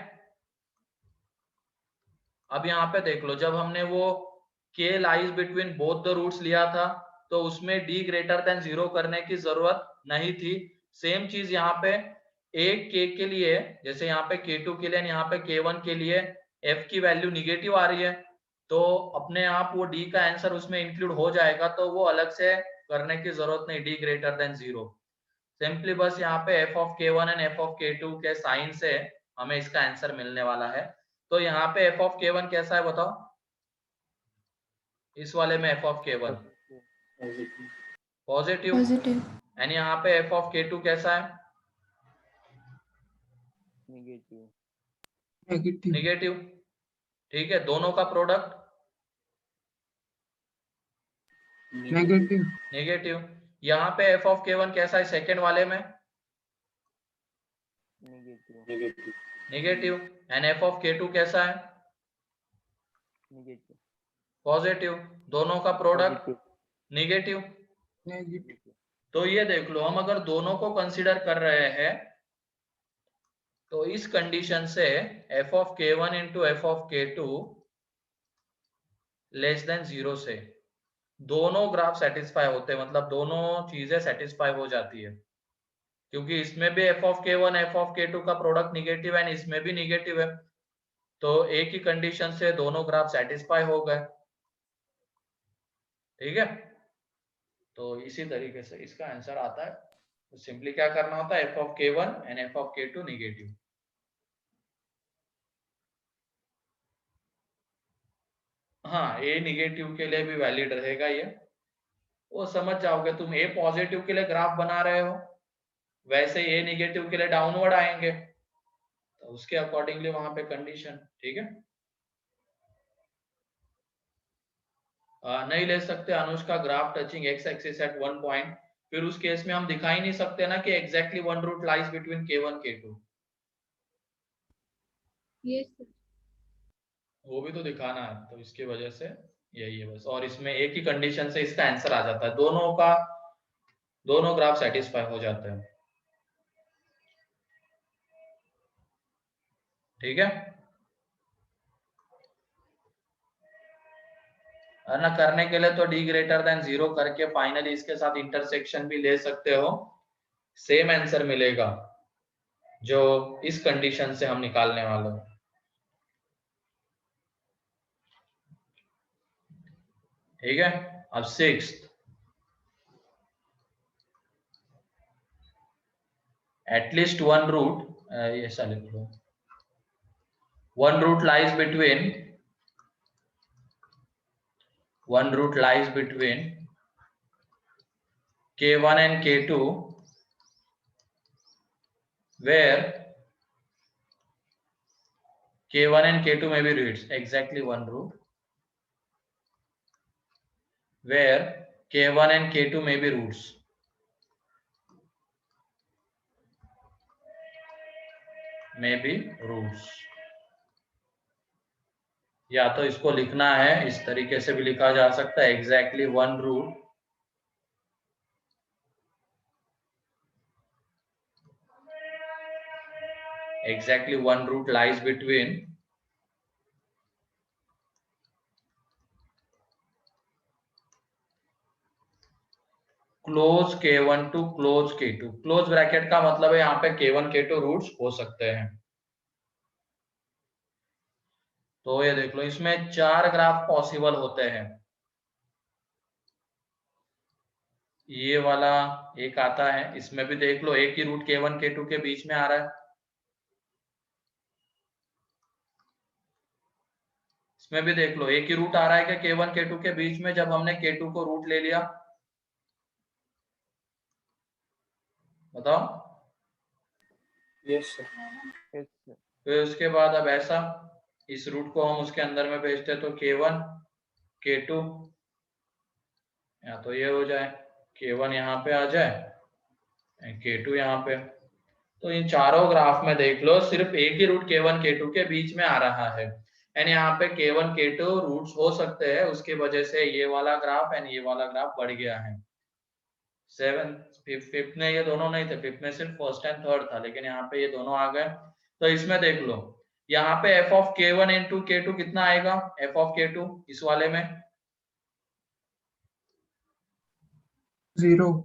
अब यहाँ पे देख लो, जब हमने वो k lies between both the roots लिया था तो उसमें d ग्रेटर देन 0 करने की जरूरत नहीं थी। सेम चीज यहाँ पे एक k के लिए, जैसे यहाँ पे k2 के लिए यहाँ पे k1 के लिए f की वैल्यू निगेटिव आ रही है, तो अपने आप वो डी का आंसर उसमें इंक्लूड हो जाएगा, तो वो अलग से करने की जरूरत नहीं, डी ग्रेटर देन 0। सिंपली बस यहाँ पे F of k1 and F of k2 के साइन से हमें इसका आंसर मिलने वाला है। तो यहाँ पे एफ ऑफ k1 कैसा है बताओ, इस वाले में F of k1 positive, Positive. And यहाँ पे एफ ऑफ k2 कैसा है, नेगेटिव। निगेटिव। ठीक है, दोनों का प्रोडक्ट नेगेटिव। नेगेटिव। यहाँ पे एफ ऑफ k1 कैसा है सेकेंड वाले में, negative negative, and F of k2 कैसा है, पॉजिटिव। दोनों का प्रोडक्ट नेगेटिव। तो ये देख लो, हम अगर दोनों को कंसीडर कर रहे हैं तो इस कंडीशन से F of k1 into F of k2 less than 0 से दोनों ग्राफ सेटिस्फाई होते हैं, मतलब दोनों चीजें सेटिस्फाई हो जाती है, क्योंकि इसमें भी F of k1 F of k2 का प्रोडक्ट निगेटिव है, इसमें भी निगेटिव है, तो एक ही कंडीशन से दोनों ग्राफ सेटिस्फाई हो गए। ठीक है, तो इसी तरीके से इसका आंसर आता है। तो सिंपली क्या करना होता है, F of k1 and F of k2 negative. हाँ, ए निगेटिव के लिए भी वैलिड रहेगा ये, वो समझ जाओगे तुम। ए पॉजिटिव के लिए ग्राफ बना रहे हो, वैसे ए निगेटिव के लिए डाउनवर्ड आएंगे, तो उसके अकॉर्डिंगली वहां पे कंडीशन। ठीक है, नहीं ले सकते अनुज का graph touching x axis at one point, फिर उस केस में हम दिखा ही नहीं सकते ना कि exactly one root lies between k1 k2। Yes, sir. वो भी तो दिखाना है, तो इसकी वजह से यही है बस। और इसमें एक ही कंडीशन से इसका आंसर आ जाता है, दोनों ग्राफ सेटिस्फाई हो जाते हैं। ठीक है, ना करने के लिए तो डी ग्रेटर देन 0 करके फाइनली इसके साथ इंटरसेक्शन भी ले सकते हो, सेम आंसर मिलेगा जो इस कंडीशन से हम निकालने वाले हैं। ठीक है, अब 6th, एटलीस्ट वन रूट, ऐसा लिख लो, one root lies between k1 and k2 where k1 and k2 may be roots, exactly one root where k1 and k2 may be roots। या तो इसको लिखना है इस तरीके से भी लिखा जा सकता है, exactly one root lies between close k1 to close k2। Close bracket का मतलब है यहाँ पे k1 k2 रूट्स हो सकते हैं। तो ये देख लो, इसमें 4 ग्राफ पॉसिबल होते हैं। ये वाला एक आता है, इसमें भी देख लो एक ही रूट k1 k2 के बीच में आ रहा है। इसमें भी देख लो एक ही रूट आ रहा है कि k1 k2 के बीच में, जब हमने k2 को रूट ले लिया। बताओ। Yes sir. फिर उसके बाद अब ऐसा, इस रूट को हम उसके अंदर में भेजते तो k1 k2, या तो ये हो जाए k1 यहाँ पे आ जाए k2 यहाँ पे। तो इन चारों ग्राफ में देख लो सिर्फ एक ही रूट k1 k2 के बीच में आ रहा है, एंड यहाँ पे k1 k2 रूट्स हो सकते हैं, उसकी वजह से ये वाला ग्राफ एंड ये वाला ग्राफ बढ़ गया है। 5th में ये दोनों नहीं थे, 5th में सिर्फ फर्स्ट एंड थर्ड था, लेकिन यहाँ पे ये दोनों आ गए। तो इसमें देख लो यहाँ पे F of k1 into k2 कितना आएगा, एफ ऑफ k2 इस वाले में 0,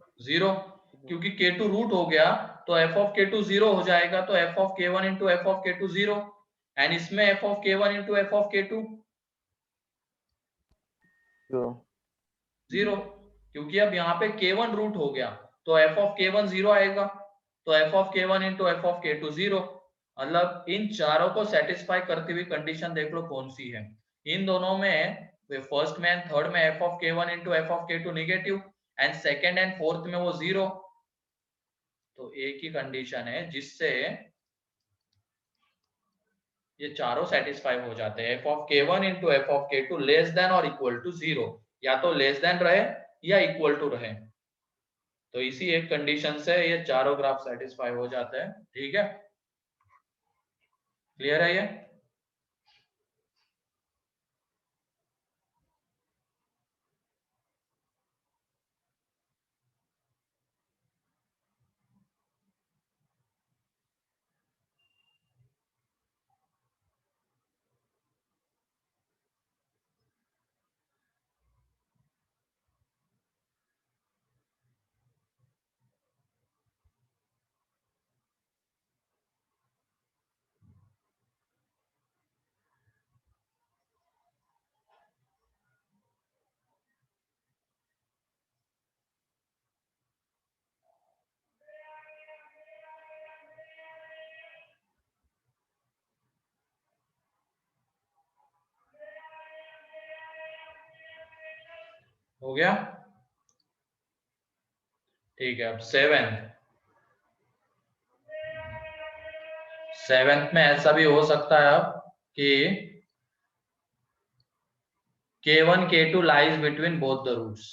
क्योंकि k2 रूट हो गया तो एफ ऑफ k2 0 हो जाएगा, तो F of k1 into F of k2 0, and इसमें F of k1 into F of k2 0, क्योंकि अब यहाँ पे k1 रूट हो गया तो f ऑफ k1 0 आएगा, तो f of k1 into f of k2 0। मतलब इन चारों को सेटिस्फाई करती हुई कंडीशन देख लो कौन सी है। इन दोनों में फर्स्ट में एंड थर्ड में f of k1 into f of k2 negative and second and fourth में वो 0। तो एक ही कंडीशन है जिससे ये चारों सेटिस्फाई हो जाते हैं। f of k1 into f of k2 less than और इक्वल टू 0, या तो लेस देन रहे या इक्वल टू रहे। तो इसी एक कंडीशन से ये चारों ग्राफ सेटिस्फाई हो जाते हैं। ठीक है, क्लियर है ये? हो गया? ठीक है, अब सेवेंथ में ऐसा भी हो सकता है अब कि k1 k2 lies between both the roots,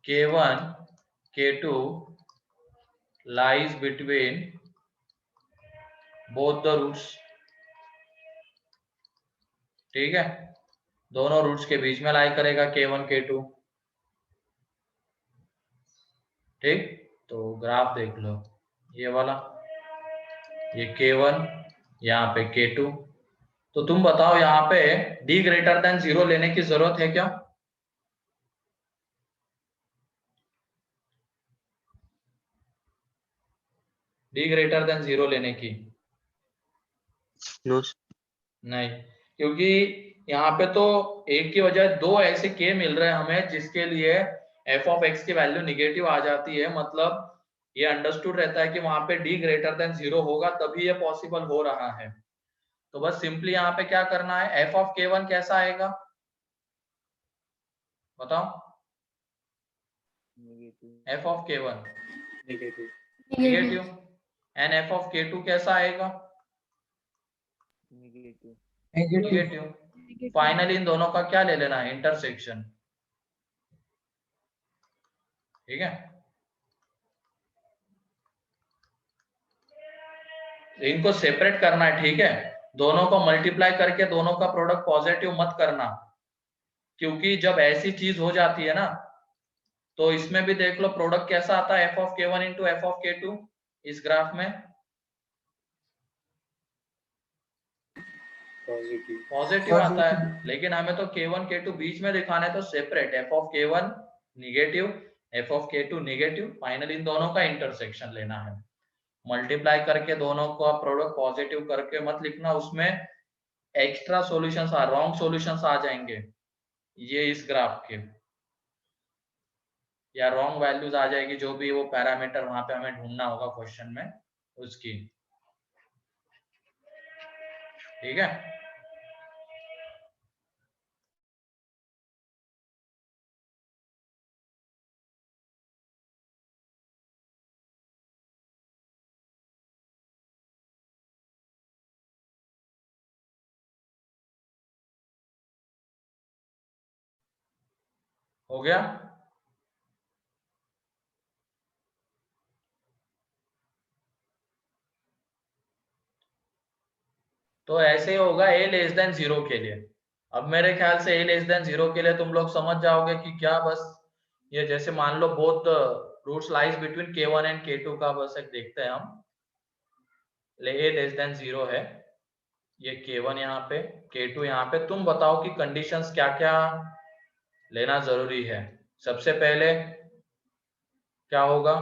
k1 k2 lies between both the roots। ठीक है, दोनों रूट्स के बीच में लाई करेगा k1 k2। ठीक, तो ग्राफ देख लो, ये वाला, ये k1, यहाँ पे k2। तो तुम बताओ यहाँ पे d ग्रेटर देन 0 लेने की जरूरत है क्या? d ग्रेटर देन 0 लेने की No. नहीं, क्योंकि यहाँ पे तो एक की बजाय दो ऐसे k मिल रहे हैं हमें जिसके लिए f ऑफ x की वैल्यू निगेटिव आ जाती है। मतलब ये अंडरस्टूड रहता है कि वहां पे d ग्रेटर देन 0 होगा तभी ये पॉसिबल हो रहा है। तो बस सिंपली यहाँ पे क्या करना है, f ऑफ k1 कैसा आएगा बताओ? f of k1 Negative. Negative and f of k2 कैसा आएगा? निगेटिव। फाइनली इन दोनों का क्या ले लेना है, इंटरसेक्शन। ठीक है, इनको सेपरेट करना है। ठीक है, दोनों को मल्टीप्लाई करके दोनों का प्रोडक्ट पॉजिटिव मत करना, क्योंकि जब ऐसी चीज हो जाती है ना तो इसमें भी देख लो प्रोडक्ट कैसा आता है, f of k1 into f of k2 इस ग्राफ में पॉजिटिव आता है। लेकिन हमें तो k1 k2 बीच में दिखाना है तो separate, f of k1 negative, f of k2 negative, finally in दोनों का इंटरसेक्शन लेना है। मल्टीप्लाई करके दोनों का प्रोडक्ट पॉजिटिव करके मत लिखना, उसमें एक्स्ट्रा सॉल्यूशंस रॉन्ग सॉल्यूशंस आ जाएंगे ये इस ग्राफ के, या रॉन्ग वैल्यूज आ जाएगी, जो भी वो पैरामीटर वहां पे हमें ढूंढना होगा क्वेश्चन में उसकी। ठीक है, हो गया? तो ऐसे ही होगा a लेस देन 0 के लिए। अब मेरे ख्याल से a लेस देन 0 के लिए तुम लोग समझ जाओगे कि क्या, बस ये जैसे मान लो both roots lies between k1 and k2 का बस एक देखते हैं हम। a लेस देन 0 है, ये k1 यहाँ पे, k2 यहाँ पे। तुम बताओ कि कंडीशंस क्या क्या लेना जरूरी है। सबसे पहले क्या होगा,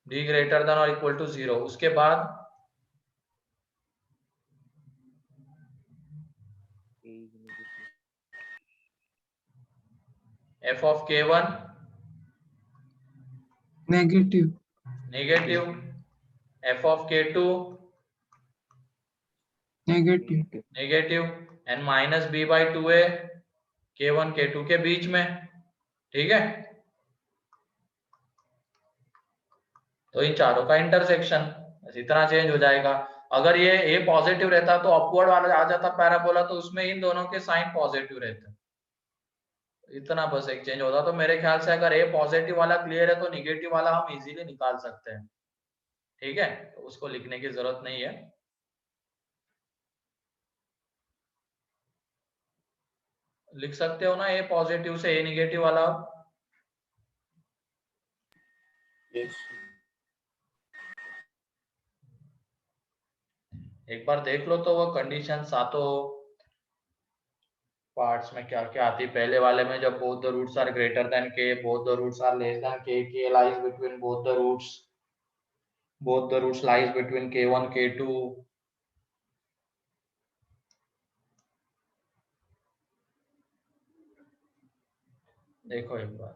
d ग्रेटर देन और इक्वल टू 0। उसके बाद A is negative. f of k1 Negative. negative, f of k2 Negative. Negative, and minus b by 2a k1 k2 के बीच में। ठीक है, तो इन चारों का इंटरसेक्शन बस इतना चेंज हो जाएगा। अगर ये a पॉजिटिव रहता तो अपवर्ड वाला आ जाता पैराबोला, तो उसमें इन दोनों के साइन पॉजिटिव रहते, इतना बस एक चेंज होता। तो मेरे ख्याल से अगर a पॉजिटिव वाला क्लियर है तो निगेटिव वाला हम इजीली निकाल सकते हैं। ठीक है, तो उसको लिखने की जरूरत नहीं है। लिख सकते हो ना a पॉजिटिव से a निगेटिव वाला। Yes. एक बार देख लो तो वो कंडीशन सातों पार्ट्स में क्या क्या आती है। पहले वाले में जब both the roots are greater than K, both the roots are less than K lies between both the roots, both the roots lies between k1 k2। देखो एक बार,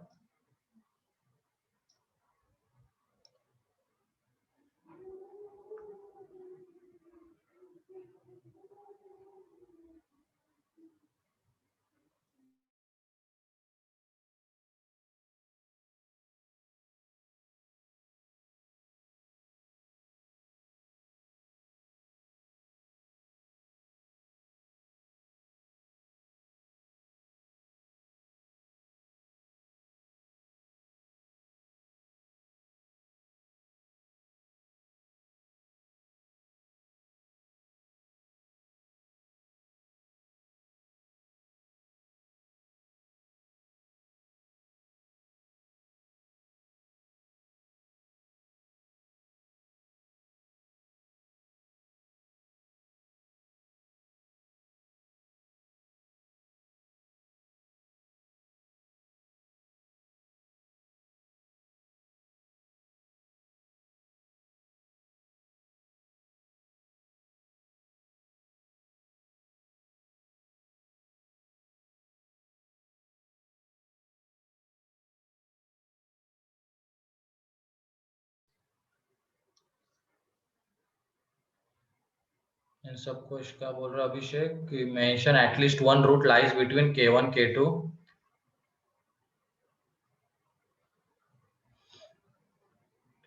इन सबको इसका बोल रहा अभिषेक कि mention at least one root lies between k1 k2।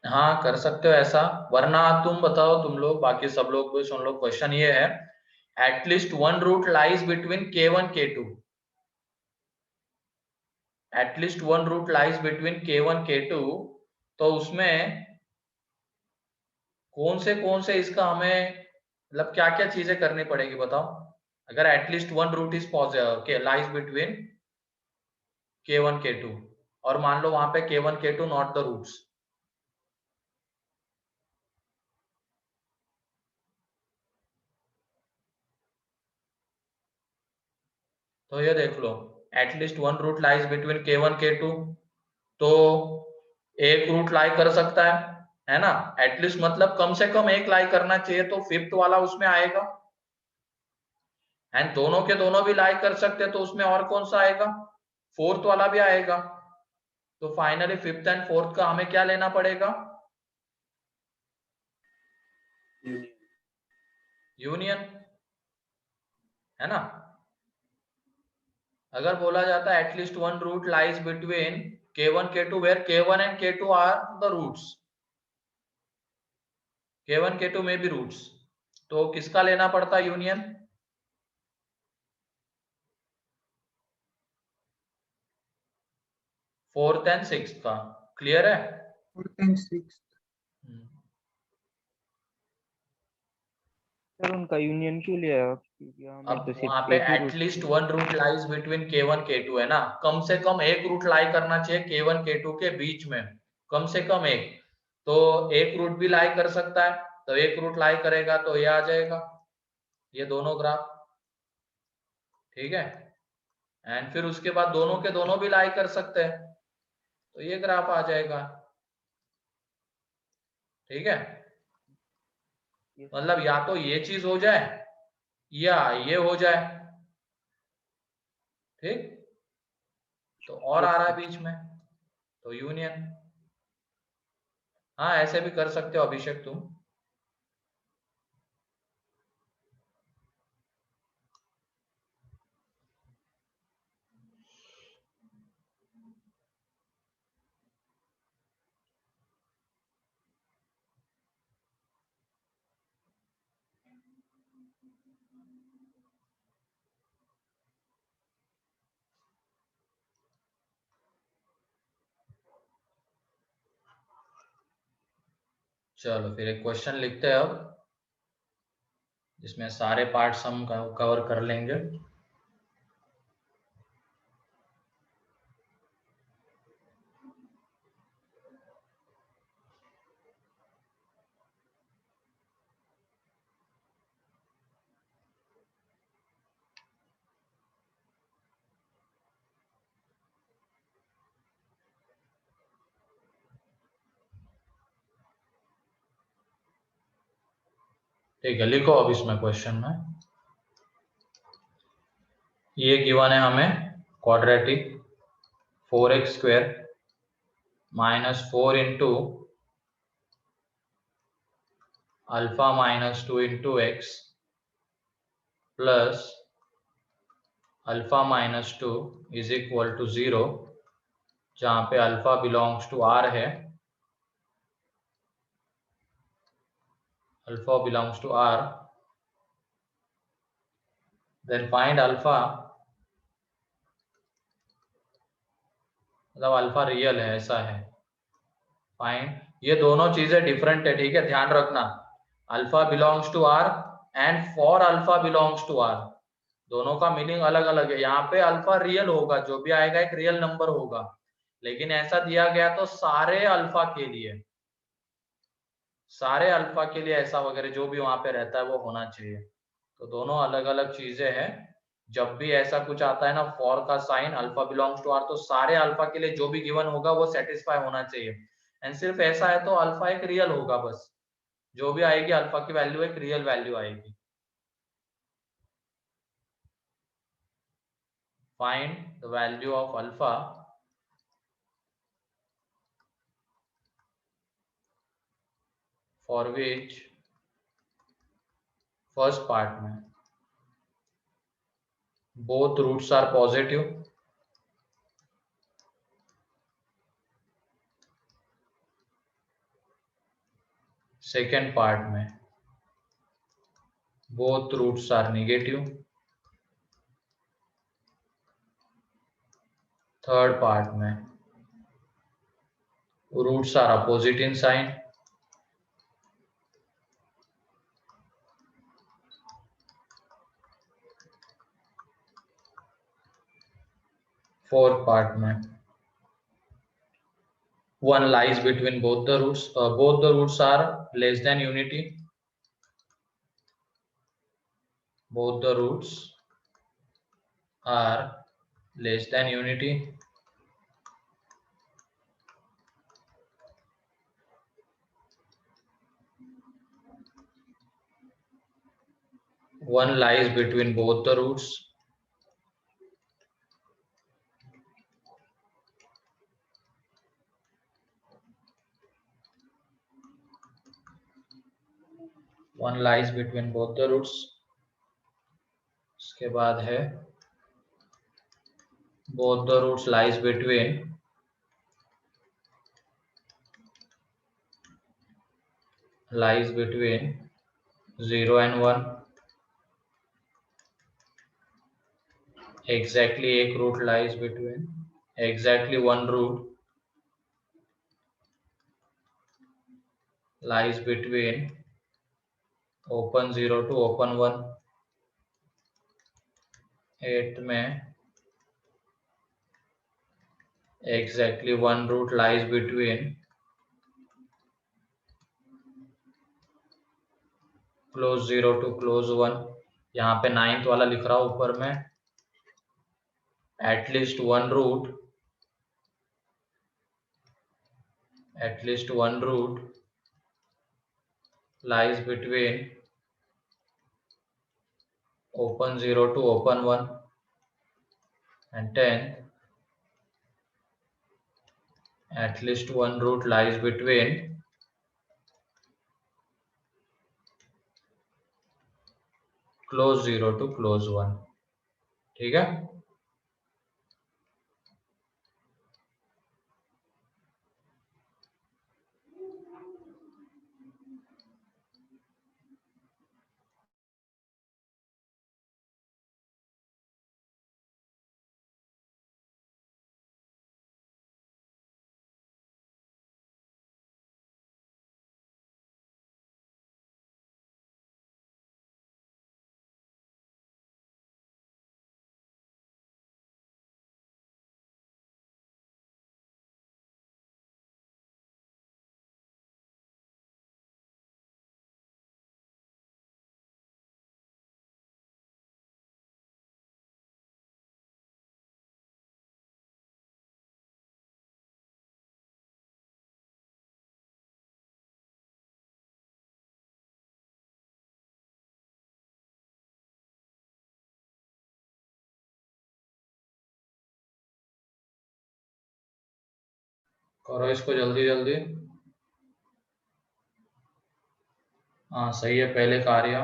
हाँ कर सकते हो ऐसा, वरना तुम बताओ, तुम लोग बाकी सब लोग भी सुन लो। क्वेश्चन ये है, at least one root lies between k1 k2, at least one root lies between k1 k2। तो उसमें कौन से इसका हमें मतलब क्या क्या चीजें करनी पड़ेगी बताओ। अगर at least one root is lies between k1 k2 और मान लो वहां पे k1 k2 not the roots, तो ये देख लो, at least one root lies between k1 k2, तो एक रूट लाई कर सकता है ना। एटलीस्ट मतलब कम से कम एक लाई करना चाहिए, तो फिफ्थ वाला उसमें आएगा। एंड दोनों के दोनों भी लाई कर सकते हैं, तो उसमें और कौन सा आएगा, फोर्थ वाला भी आएगा। तो फाइनली फिफ्थ एंड फोर्थ का हमें क्या लेना पड़ेगा, Union. यूनियन, है ना। अगर बोला जाता है at least one root lies between k1 k2 where k1 and k2 are the roots, k1 k2 में भी रूट्स, तो किसका लेना पड़ता है यूनियन, फोर्थ एंड सिक्स्थ का। क्लियर है। 4th and 6th. सर उनका यूनियन क्यों लिया, क्योंकि हमें अब तो वहां सिर्फ पे एक ही root at least one root lies between k1 k2 है ना, कम से कम एक रूट लाई करना चाहिए k1 k2 के बीच में, कम से कम एक। तो एक रूट भी लाई कर सकता है, तो एक रूट लाई करेगा तो ये आ जाएगा, ये दोनों ग्राफ। ठीक है, एंड फिर उसके बाद दोनों के दोनों भी लाई कर सकते हैं, तो ये ग्राफ आ जाएगा। ठीक है, मतलब या तो ये चीज हो जाए या ये हो जाए, ठीक, तो और आ रहा है बीच में तो यूनियन। हाँ ऐसे भी कर सकते हो अभिषेक तुम। चलो फिर एक क्वेश्चन लिखते हैं अब, जिसमें सारे पार्ट्स हम कवर कर लेंगे। ठीक है, लिखो अब इसमें क्वेश्चन में। ये गिवन है हमें quadratic 4x² -4 into alpha -2 into x plus alpha -2 is equal to 0, जहां पे अल्फा बिलोंग्स टू R है, alpha belongs to R, then find alpha, मतलब अल्फा रियल है ऐसा है। फाइंड, ये दोनों चीजें डिफरेंट है, ठीक है, ध्यान रखना। Alpha belongs to R and for alpha belongs to R, दोनों का मीनिंग अलग अलग है। यहाँ पे अल्फा रियल होगा, जो भी आएगा एक रियल नंबर होगा, लेकिन ऐसा दिया गया तो सारे अल्फा के लिए, सारे अल्फा के लिए ऐसा वगैरह जो भी वहां पे रहता है वो होना चाहिए। तो दोनों अलग अलग चीजें हैं। जब भी ऐसा कुछ आता है ना, फॉर का sign alpha belongs to R, तो सारे अल्फा के लिए जो भी गिवन होगा वो सेटिस्फाई होना चाहिए। एंड सिर्फ ऐसा है तो अल्फा एक रियल होगा, बस जो भी आएगी अल्फा की वैल्यू एक रियल वैल्यू आएगी। Find the value of alpha for which, first part में both roots are positive, second part में both roots are negative, third part में roots are opposite in sign, fourth part में one lies between both the roots, both the roots are less than unity, both the roots are less than unity, one lies between both the roots, one lies between both the roots। इसके बाद है both the roots lies between lies between 0 and 1, exactly एक root lies between, exactly one root lies between open 0 to open 1, 8 में exactly one root lies between close 0 to close 1। यहाँ पे 9th वाला लिख रहा हूं ऊपर में, at least one root lies between open 0 to open 1 and 10th, at least one root lies between close 0 to close 1. ठीक है? करो इसको जल्दी जल्दी। हाँ सही है, पहले कार्य।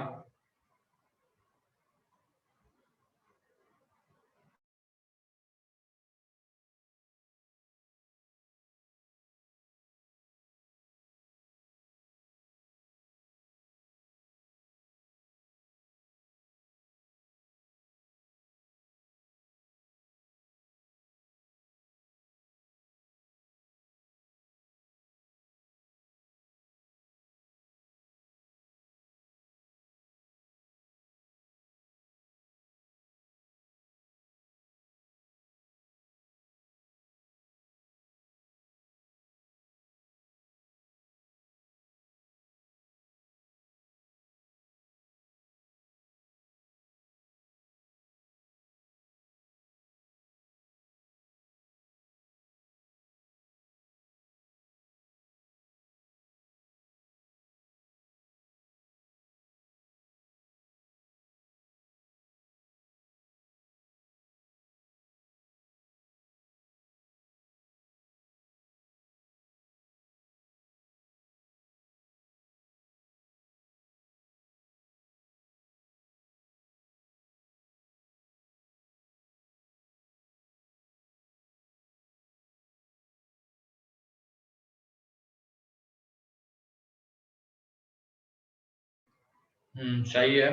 सही है।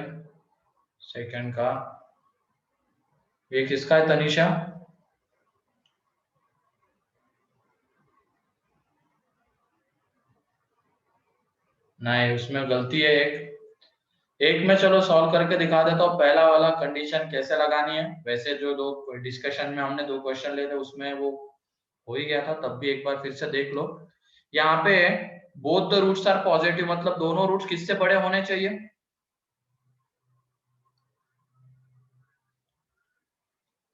सेकंड का ये किसका है तनिषा? नहीं, उसमें गलती है एक में चलो सॉल्व करके दिखा देता हूँ। पहला वाला कंडीशन कैसे लगानी है, वैसे जो दो डिस्कशन में हमने 2 क्वेश्चन लिए थे उसमें वो हो ही गया था, तब भी एक बार फिर से देख लो। यहाँ पे both the roots are positive, मतलब दोनों रूट्स किससे बड़े होने चाहिए?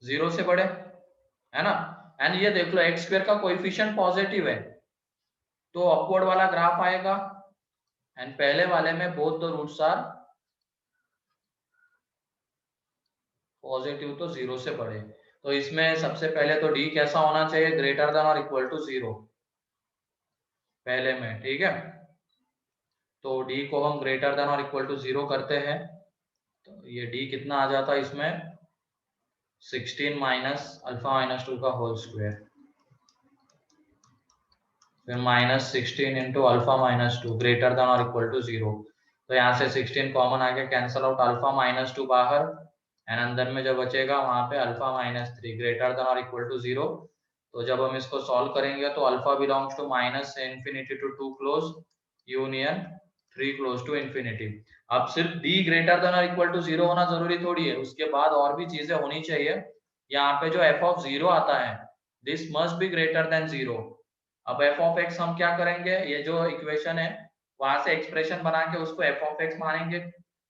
0 से बड़े, है ना। एंड ये देख लो एक्स स्क्वायर का कोएफिशिएंट पॉजिटिव है तो अपवर्ड वाला ग्राफ आएगा, एंड पहले वाले में both the roots are positive तो 0 से बड़े। तो इसमें सबसे पहले तो डी कैसा होना चाहिए? ग्रेटर देन और इक्वल टू 0 पहले में, ठीक है। तो डी को हम ग्रेटर देन और इक्वल टू 0 करते हैं, तो ये डी कितना आ जाता है इसमें? 16 माइनस अल्फा माइनस 2 का होल स्क्वायर, फिर minus 16 into alpha minus 2 greater than और इक्वल टू 0। तो यहाँ से 16 कॉमन आके कैंसल आउट, अल्फा माइनस 2 बाहर, एंड अंदर में जो बचेगा वहां पे अल्फा माइनस 3 ग्रेटर देन और इक्वल टू 0। तो जब हम इसको सॉल्व करेंगे तो alpha belongs to minus infinity to 2 close union 3 close to infinity. अब सिर्फ डी ग्रेटर देन और इक्वल टू 0 होना जरूरी थोड़ी है, उसके बाद और भी चीजें होनी चाहिए। यहाँ पे जो एफ ऑफ 0 आता है, this must be greater than 0। अब एफ ऑफ एक्स हम क्या करेंगे, ये जो इक्वेशन है वहां से एक्सप्रेशन बना के उसको एफ ऑफ एक्स मानेंगे।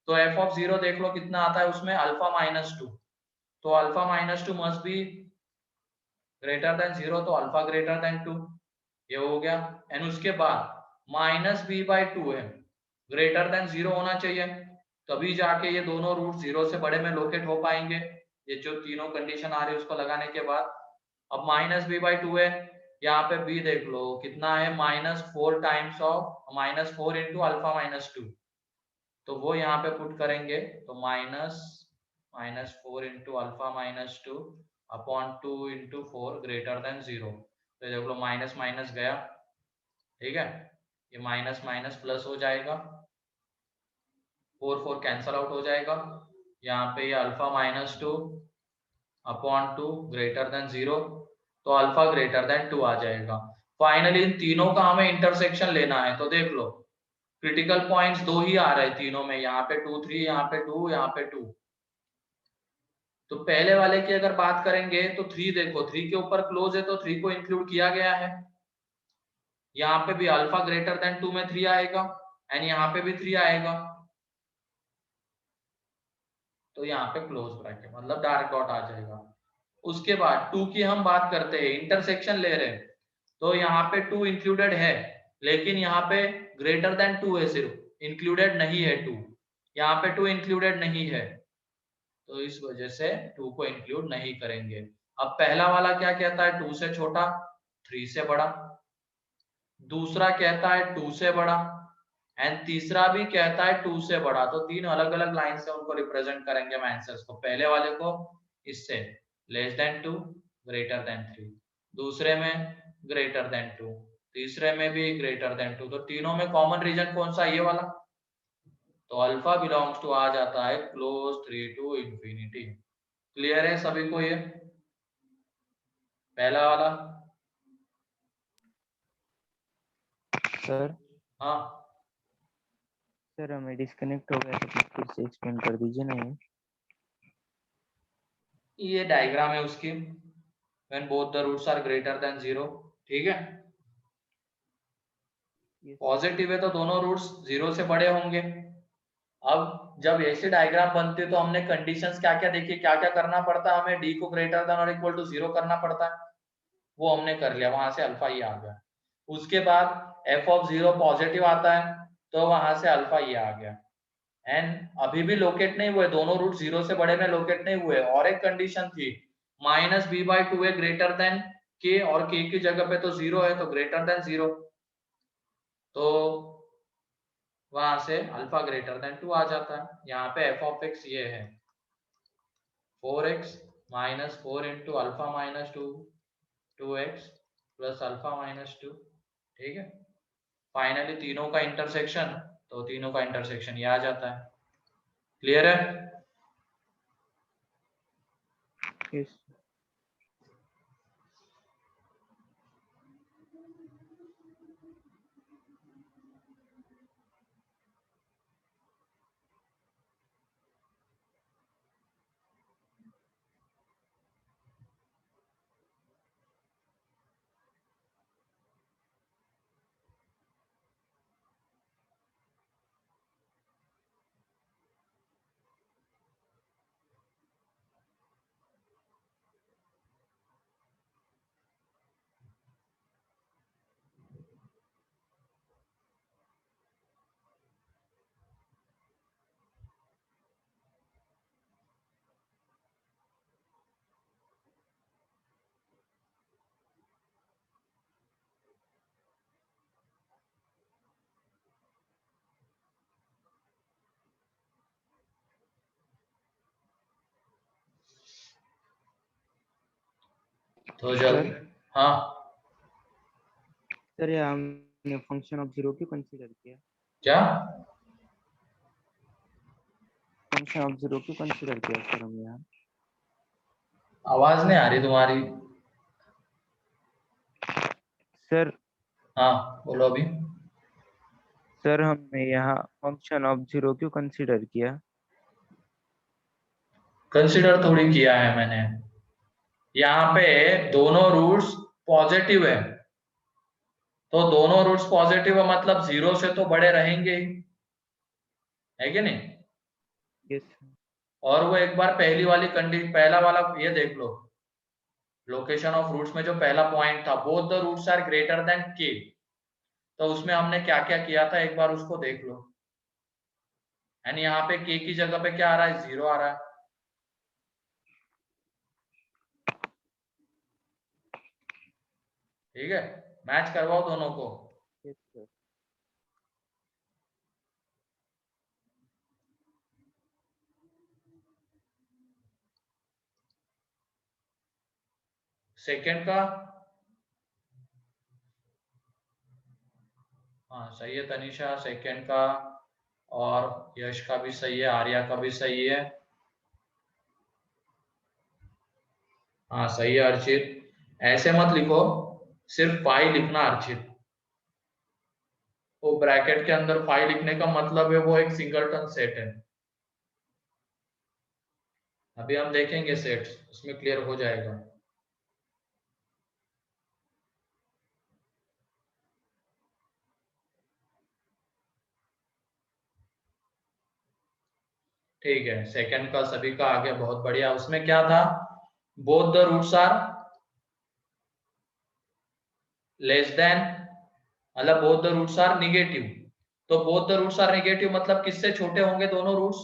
तो एफ ऑफ 0 देख लो कितना आता है उसमें, अल्फा माइनस 2। तो alpha minus 2 must be greater than 0, तो अल्फा ग्रेटर देन 2, ये हो गया। एंड उसके बाद माइनस बी बाई 2 है, ग्रेटर देन 0 होना चाहिए, तभी जाके ये दोनों रूट 0 से बड़े में लोकेट हो पाएंगे। ये जो तीनों कंडीशन आ रही है उसको लगाने के बाद अब -b/2 है, यहाँ पे b देख लो कितना है, -4 टाइम्स ऑफ -4 इंटू अल्फा -2, तो वो यहाँ पे पुट करेंगे तो -4 into alpha -2 upon 2 into 4 greater than 0, तो देख लो माइनस माइनस गया, ठीक है, ये माइनस माइनस प्लस हो जाएगा, 4 कैंसल आउट हो जाएगा, यहाँ पे ये अल्फा -2 अपॉन 2 ग्रेटर देन 0, तो अल्फा ग्रेटर देन 2 आ जाएगा। फाइनली इन तीनों का हमें इंटरसेक्शन लेना है, तो देख लो क्रिटिकल पॉइंट्स दो ही आ रहे हैं तीनों में, यहाँ पे 2 3, यहाँ पे 2, यहाँ पे 2। तो पहले वाले की अगर बात करेंगे तो 3 देखो, 3 के ऊपर क्लोज है तो 3 को इंक्लूड किया गया है, यहाँ पे भी अल्फा ग्रेटर देन 2 में 3 आएगा एंड यहाँ पे भी 3 आएगा, तो यहाँ पे क्लोज ब्रैकेट मतलब डार्क डॉट आ जाएगा। उसके बाद 2 की हम बात करते हैं, इंटरसेक्शन ले रहे हैं, तो यहाँ पे 2 इंक्लूडेड है लेकिन यहाँ पे ग्रेटर देन 2 है, सिर्फ इंक्लूडेड नहीं है 2, यहाँ पे 2 इंक्लूडेड नहीं है, तो इस वजह से 2 को इंक्लूड नहीं करेंगे। अब पहला वाला क्या कहता है, 2 से छोटा 3 से बड़ा, दूसरा कहता है 2 से बड़ा एंड तीसरा भी कहता है 2 से बड़ा, तो तीन अलग अलग लाइन से उनको रिप्रेजेंट करेंगे हम आंसर्स को, पहले वाले को इससे लेस देन 2 ग्रेटर देन 3, दूसरे में ग्रेटर देन 2, तीसरे में भी ग्रेटर देन 2, तो तीनों में कॉमन रीजन कौन सा, ये वाला, तो अल्फा बिलोंग्स टू आ जाता है क्लोज 3 टू इंफिनिटी। क्लियर है सभी को ये पहला वाला? सर हाँ सर हमें डिस्कनेक्ट हो गया तो प्लीज फिर से एक्सप्लेन कर दीजिए ना ये डायग्राम है उसकी, when both the roots are greater than 0, ठीक है, ये। पॉजिटिव है तो दोनों रूट्स 0 से बड़े होंगे। अब जब ऐसे डायग्राम बनते हैं तो हमने कंडीशंस क्या क्या देखी, क्या क्या करना पड़ता है हमें, डी को ग्रेटर देन और इक्वल टू 0 करना पड़ता है, वो हमने कर लिया, वहां से अल्फा ये आ गया। उसके बाद एफ ऑफ 0 पॉजिटिव आता है तो वहां से अल्फा ये आ गया, एंड अभी भी लोकेट नहीं हुए, दोनों रूट 0 से बड़े में लोकेट नहीं हुए, और एक कंडीशन थी -b/2 है ग्रेटर देन k, और k की जगह पे तो 0 है तो ग्रेटर देन 0, तो वहां से अल्फा ग्रेटर देन 2 आ जाता है। यहाँ पे एफ ऑफ एक्स ये है 4x - 4 into alpha -2 2x plus alpha -2, ठीक है, फाइनली तीनों का इंटरसेक्शन, तो तीनों का इंटरसेक्शन ये आ जाता है। क्लियर है? यस। तो जब हाँ सर ये हमने फंक्शन ऑफ 0 क्यों कंसीडर किया, क्या फंक्शन ऑफ 0 क्यों कंसीडर किया सर हम यहाँ? आवाज नहीं आ रही तुम्हारी। सर हाँ बोलो अभी। सर हमने यहाँ फंक्शन ऑफ 0 क्यों कंसीडर किया? कंसिडर थोड़ी किया है मैंने, यहाँ पे दोनों रूट्स पॉजिटिव है, तो दोनों रूट्स पॉजिटिव है मतलब 0 से तो बड़े रहेंगे ही, है कि नहीं? यस। और वो एक बार पहली वाली कंडीशन, पहला वाला ये देख लो, लोकेशन ऑफ रूट्स में जो पहला पॉइंट था, both the roots are greater than k, तो उसमें हमने क्या क्या किया था एक बार उसको देख लो, एंड यहाँ पे k की जगह पे क्या आ रहा है, 0 आ रहा है, ठीक है, मैच करवाओ दोनों को। Yes, sir. सेकंड का, हाँ सही है तनिषा, सेकंड का, और यश का भी सही है, आर्या का भी सही है। हाँ सही है अर्चित। ऐसे मत लिखो, सिर्फ फाइव लिखना अर्चित। वो ब्रैकेट के अंदर फाइव लिखने का मतलब है वो एक सिंगलटन सेट है। अभी हम देखेंगे सेट्स, उसमें क्लियर हो जाएगा। ठीक है, सेकंड का सभी का आ गया, बहुत बढ़िया। उसमें क्या था, both the roots are less than, मतलब both the roots are negative. तो both the roots are negative मतलब किससे छोटे होंगे दोनों रूट्स?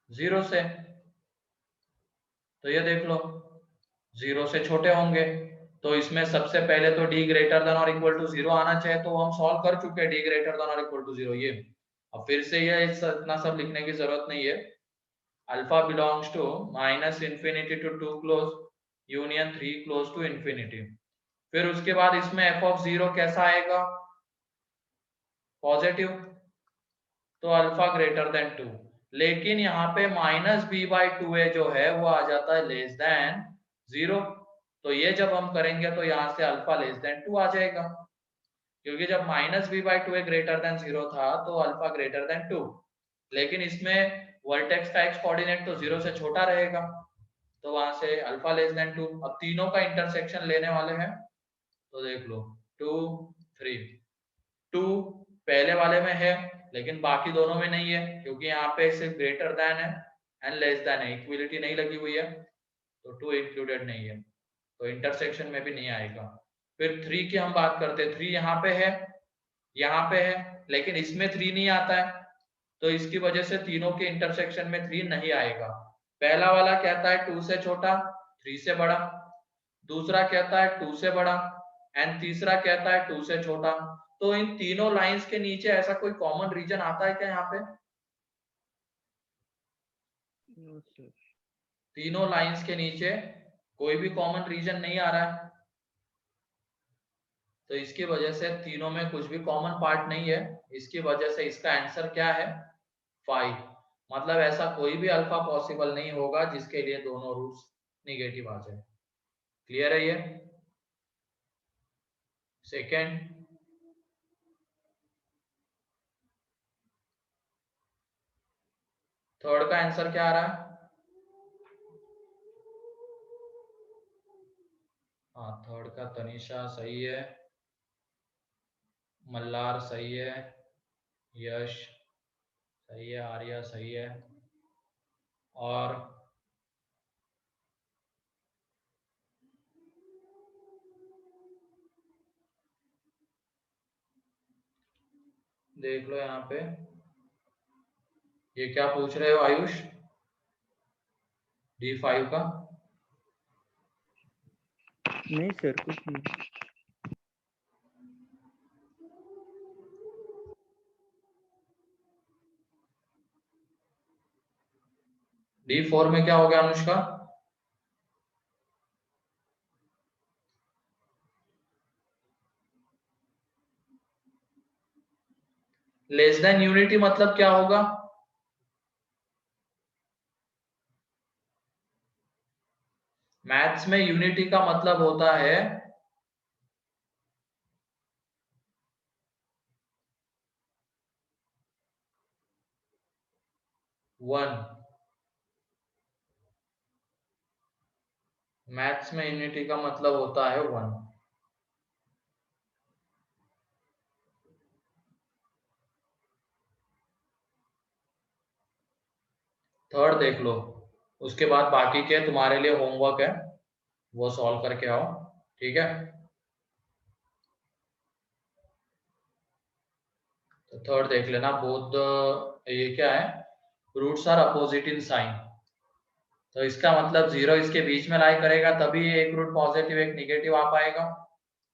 0 से। तो ये देख लो 0 से छोटे होंगे, तो इसमें सबसे पहले तो d ग्रेटर देन और इक्वल टू 0 आना चाहिए, तो हम सॉल्व कर चुके हैं d ग्रेटर देन और इक्वल टू 0 ये। अब फिर से ये इतना सब लिखने की जरूरत नहीं है। Alpha belongs to -minus infinity to 2 close union 3 close to infinity. फिर उसके बाद इसमें f(0) कैसा आएगा? पॉजिटिव, तो अल्फा ग्रेटर देन 2। लेकिन यहाँ पे -b/2a जो है वो आ जाता है लेस देन 0। तो ये जब हम करेंगे तो यहाँ से अल्फा लेस देन 2 आ जाएगा, क्योंकि जब -b/2a ग्रेटर देन 0 था तो अल्फा ग्रेटर देन 2। लेकिन इसमें वर्टेक्स का x कोऑर्डिनेट तो 0 से छोटा रहेगा, तो वहां से अल्फा लेस देन 2। अब तीनों का इंटरसेक्शन लेने वाले हैं, तो देख लो 2 3। 2 पहले वाले में है लेकिन बाकी दोनों में नहीं है, क्योंकि यहाँ पे सिर्फ ग्रेटर देन है एंड लेस देन है, इक्वलिटी नहीं लगी हुई है, तो 2 इंक्लूडेड नहीं है, तो इंटरसेक्शन में भी नहीं आएगा। फिर 3 की हम बात करते हैं, 3 यहाँ पे है, यहाँ पे है, लेकिन इसमें 3 नहीं आता है, तो इसकी वजह से तीनों के इंटरसेक्शन में 3 नहीं आएगा। पहला वाला कहता है 2 से छोटा 3 से बड़ा, दूसरा कहता है 2 से बड़ा एंड तीसरा कहता है 2 से छोटा। तो इन तीनों लाइंस के नीचे ऐसा कोई कॉमन रीजन आता है क्या? यहाँ पे No, sir. तीनों लाइंस के नीचे कोई भी कॉमन रीजन नहीं आ रहा है, तो इसकी वजह से तीनों में कुछ भी कॉमन पार्ट नहीं है। इसकी वजह से इसका आंसर क्या है? 5। मतलब ऐसा कोई भी अल्फा पॉसिबल नहीं होगा जिसके लिए दोनों रूट्स निगेटिव आ जाए। क्लियर है ये? सेकेंड, थर्ड का आंसर क्या आ रहा है? हाँ थर्ड का तनिषा सही है, मल्लार सही है, यश सही है, आर्या सही है, और देख लो यहाँ पे ये क्या पूछ रहे हो आयुष? D5 का नहीं सर, कुछ नहीं। D4 में क्या हो गया अनुष्का? लेस देन यूनिटी मतलब क्या होगा? मैथ्स में यूनिटी का मतलब होता है वन। मैथ्स में यूनिटी का मतलब होता है 1। थर्ड देख लो, उसके बाद बाकी के तुम्हारे लिए होमवर्क है, वो सॉल्व करके आओ, ठीक है? तो थर्ड देख लेना, बोथ ये क्या है, roots are opposite in sign. तो इसका मतलब 0 इसके बीच में लाई करेगा तभी एक रूट पॉजिटिव एक निगेटिव आ पाएगा।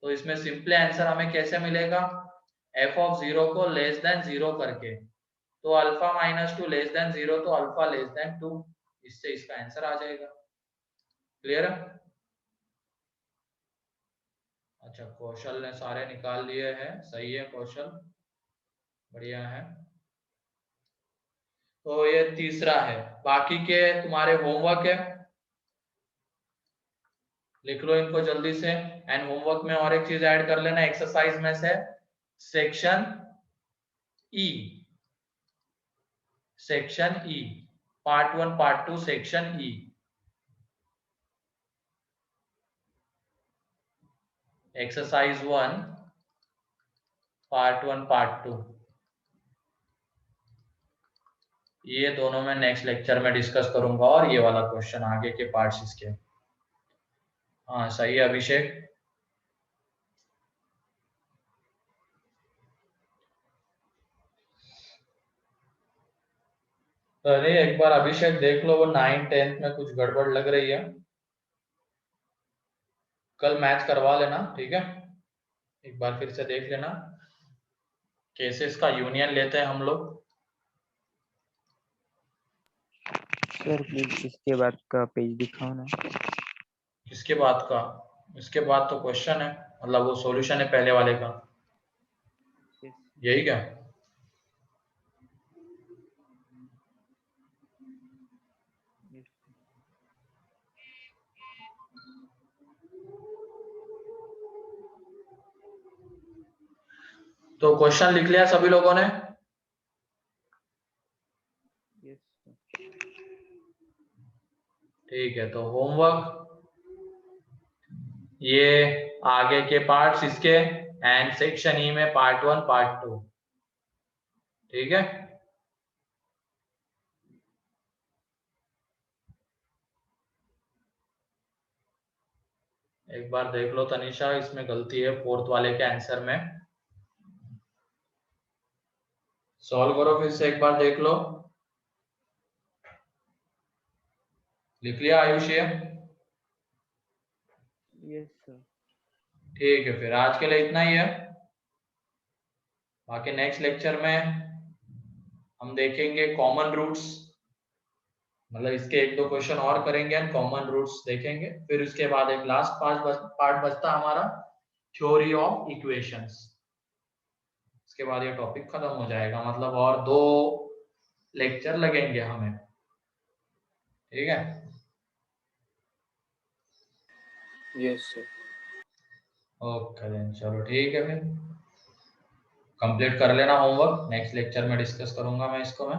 तो इसमें सिंपली आंसर हमें कैसे मिलेगा, f ऑफ 0 को लेस देन 0 करके, तो अल्फा माइनस 2 लेस देन 0 तो अल्फा लेस देन 2, इससे इसका आंसर आ जाएगा। क्लियर है? अच्छा, कौशल ने सारे निकाल लिए हैं, सही है कौशल, बढ़िया है। तो ये तीसरा है। बाकी के तुम्हारे होमवर्क है, लिख लो इनको जल्दी से। एंड होमवर्क में और एक चीज ऐड कर लेना एक्सरसाइज में से, section E, section E, part 1 part 2 section E, exercise 1 part 1 part 2, ये दोनों मैं नेक्स्ट लेक्चर में डिस्कस करूंगा और ये वाला क्वेश्चन आगे के पार्ट्स इसके। हाँ सही है अभिषेक। अरे एक बार अभिषेक देख लो, वो 9 10th में कुछ गड़बड़ लग रही है, कल मैच करवा लेना, ठीक है? एक बार फिर से देख लेना, केसेस का यूनियन लेते हैं हम लोग। सर प्लीज इसके बाद का पेज दिखाओ ना। किसके बाद का? इसके बाद तो क्वेश्चन है, मतलब वो सॉल्यूशन है पहले वाले का, यही क्या? तो क्वेश्चन लिख लिया सभी लोगों ने? Yes sir. ठीक है, तो होमवर्क ये आगे के पार्ट्स इसके, एंड सेक्शन ई में पार्ट 1 पार्ट 2, ठीक है? एक बार देख लो तनिषा, इसमें गलती है फोर्थ वाले के आंसर में, सॉल्व करो फिर से एक बार देख लो। लिख लिया आयुष ये? Yes sir. ठीक है, फिर आज के लिए इतना ही है। बाकी नेक्स्ट लेक्चर में हम देखेंगे कॉमन रूट्स, मतलब इसके 1-2 क्वेश्चन और करेंगे एंड कॉमन रूट्स देखेंगे। फिर उसके बाद एक लास्ट पार्ट बचता हमारा थ्योरी ऑफ इक्वेशंस, उसके बाद ये टॉपिक खत्म हो जाएगा, मतलब और 2 लेक्चर लगेंगे हमें, ठीक है? Yes, sir. ओके देन, चलो ठीक है, फिर कंप्लीट कर लेना होमवर्क, नेक्स्ट लेक्चर में डिस्कस करूंगा मैं इसको मैं।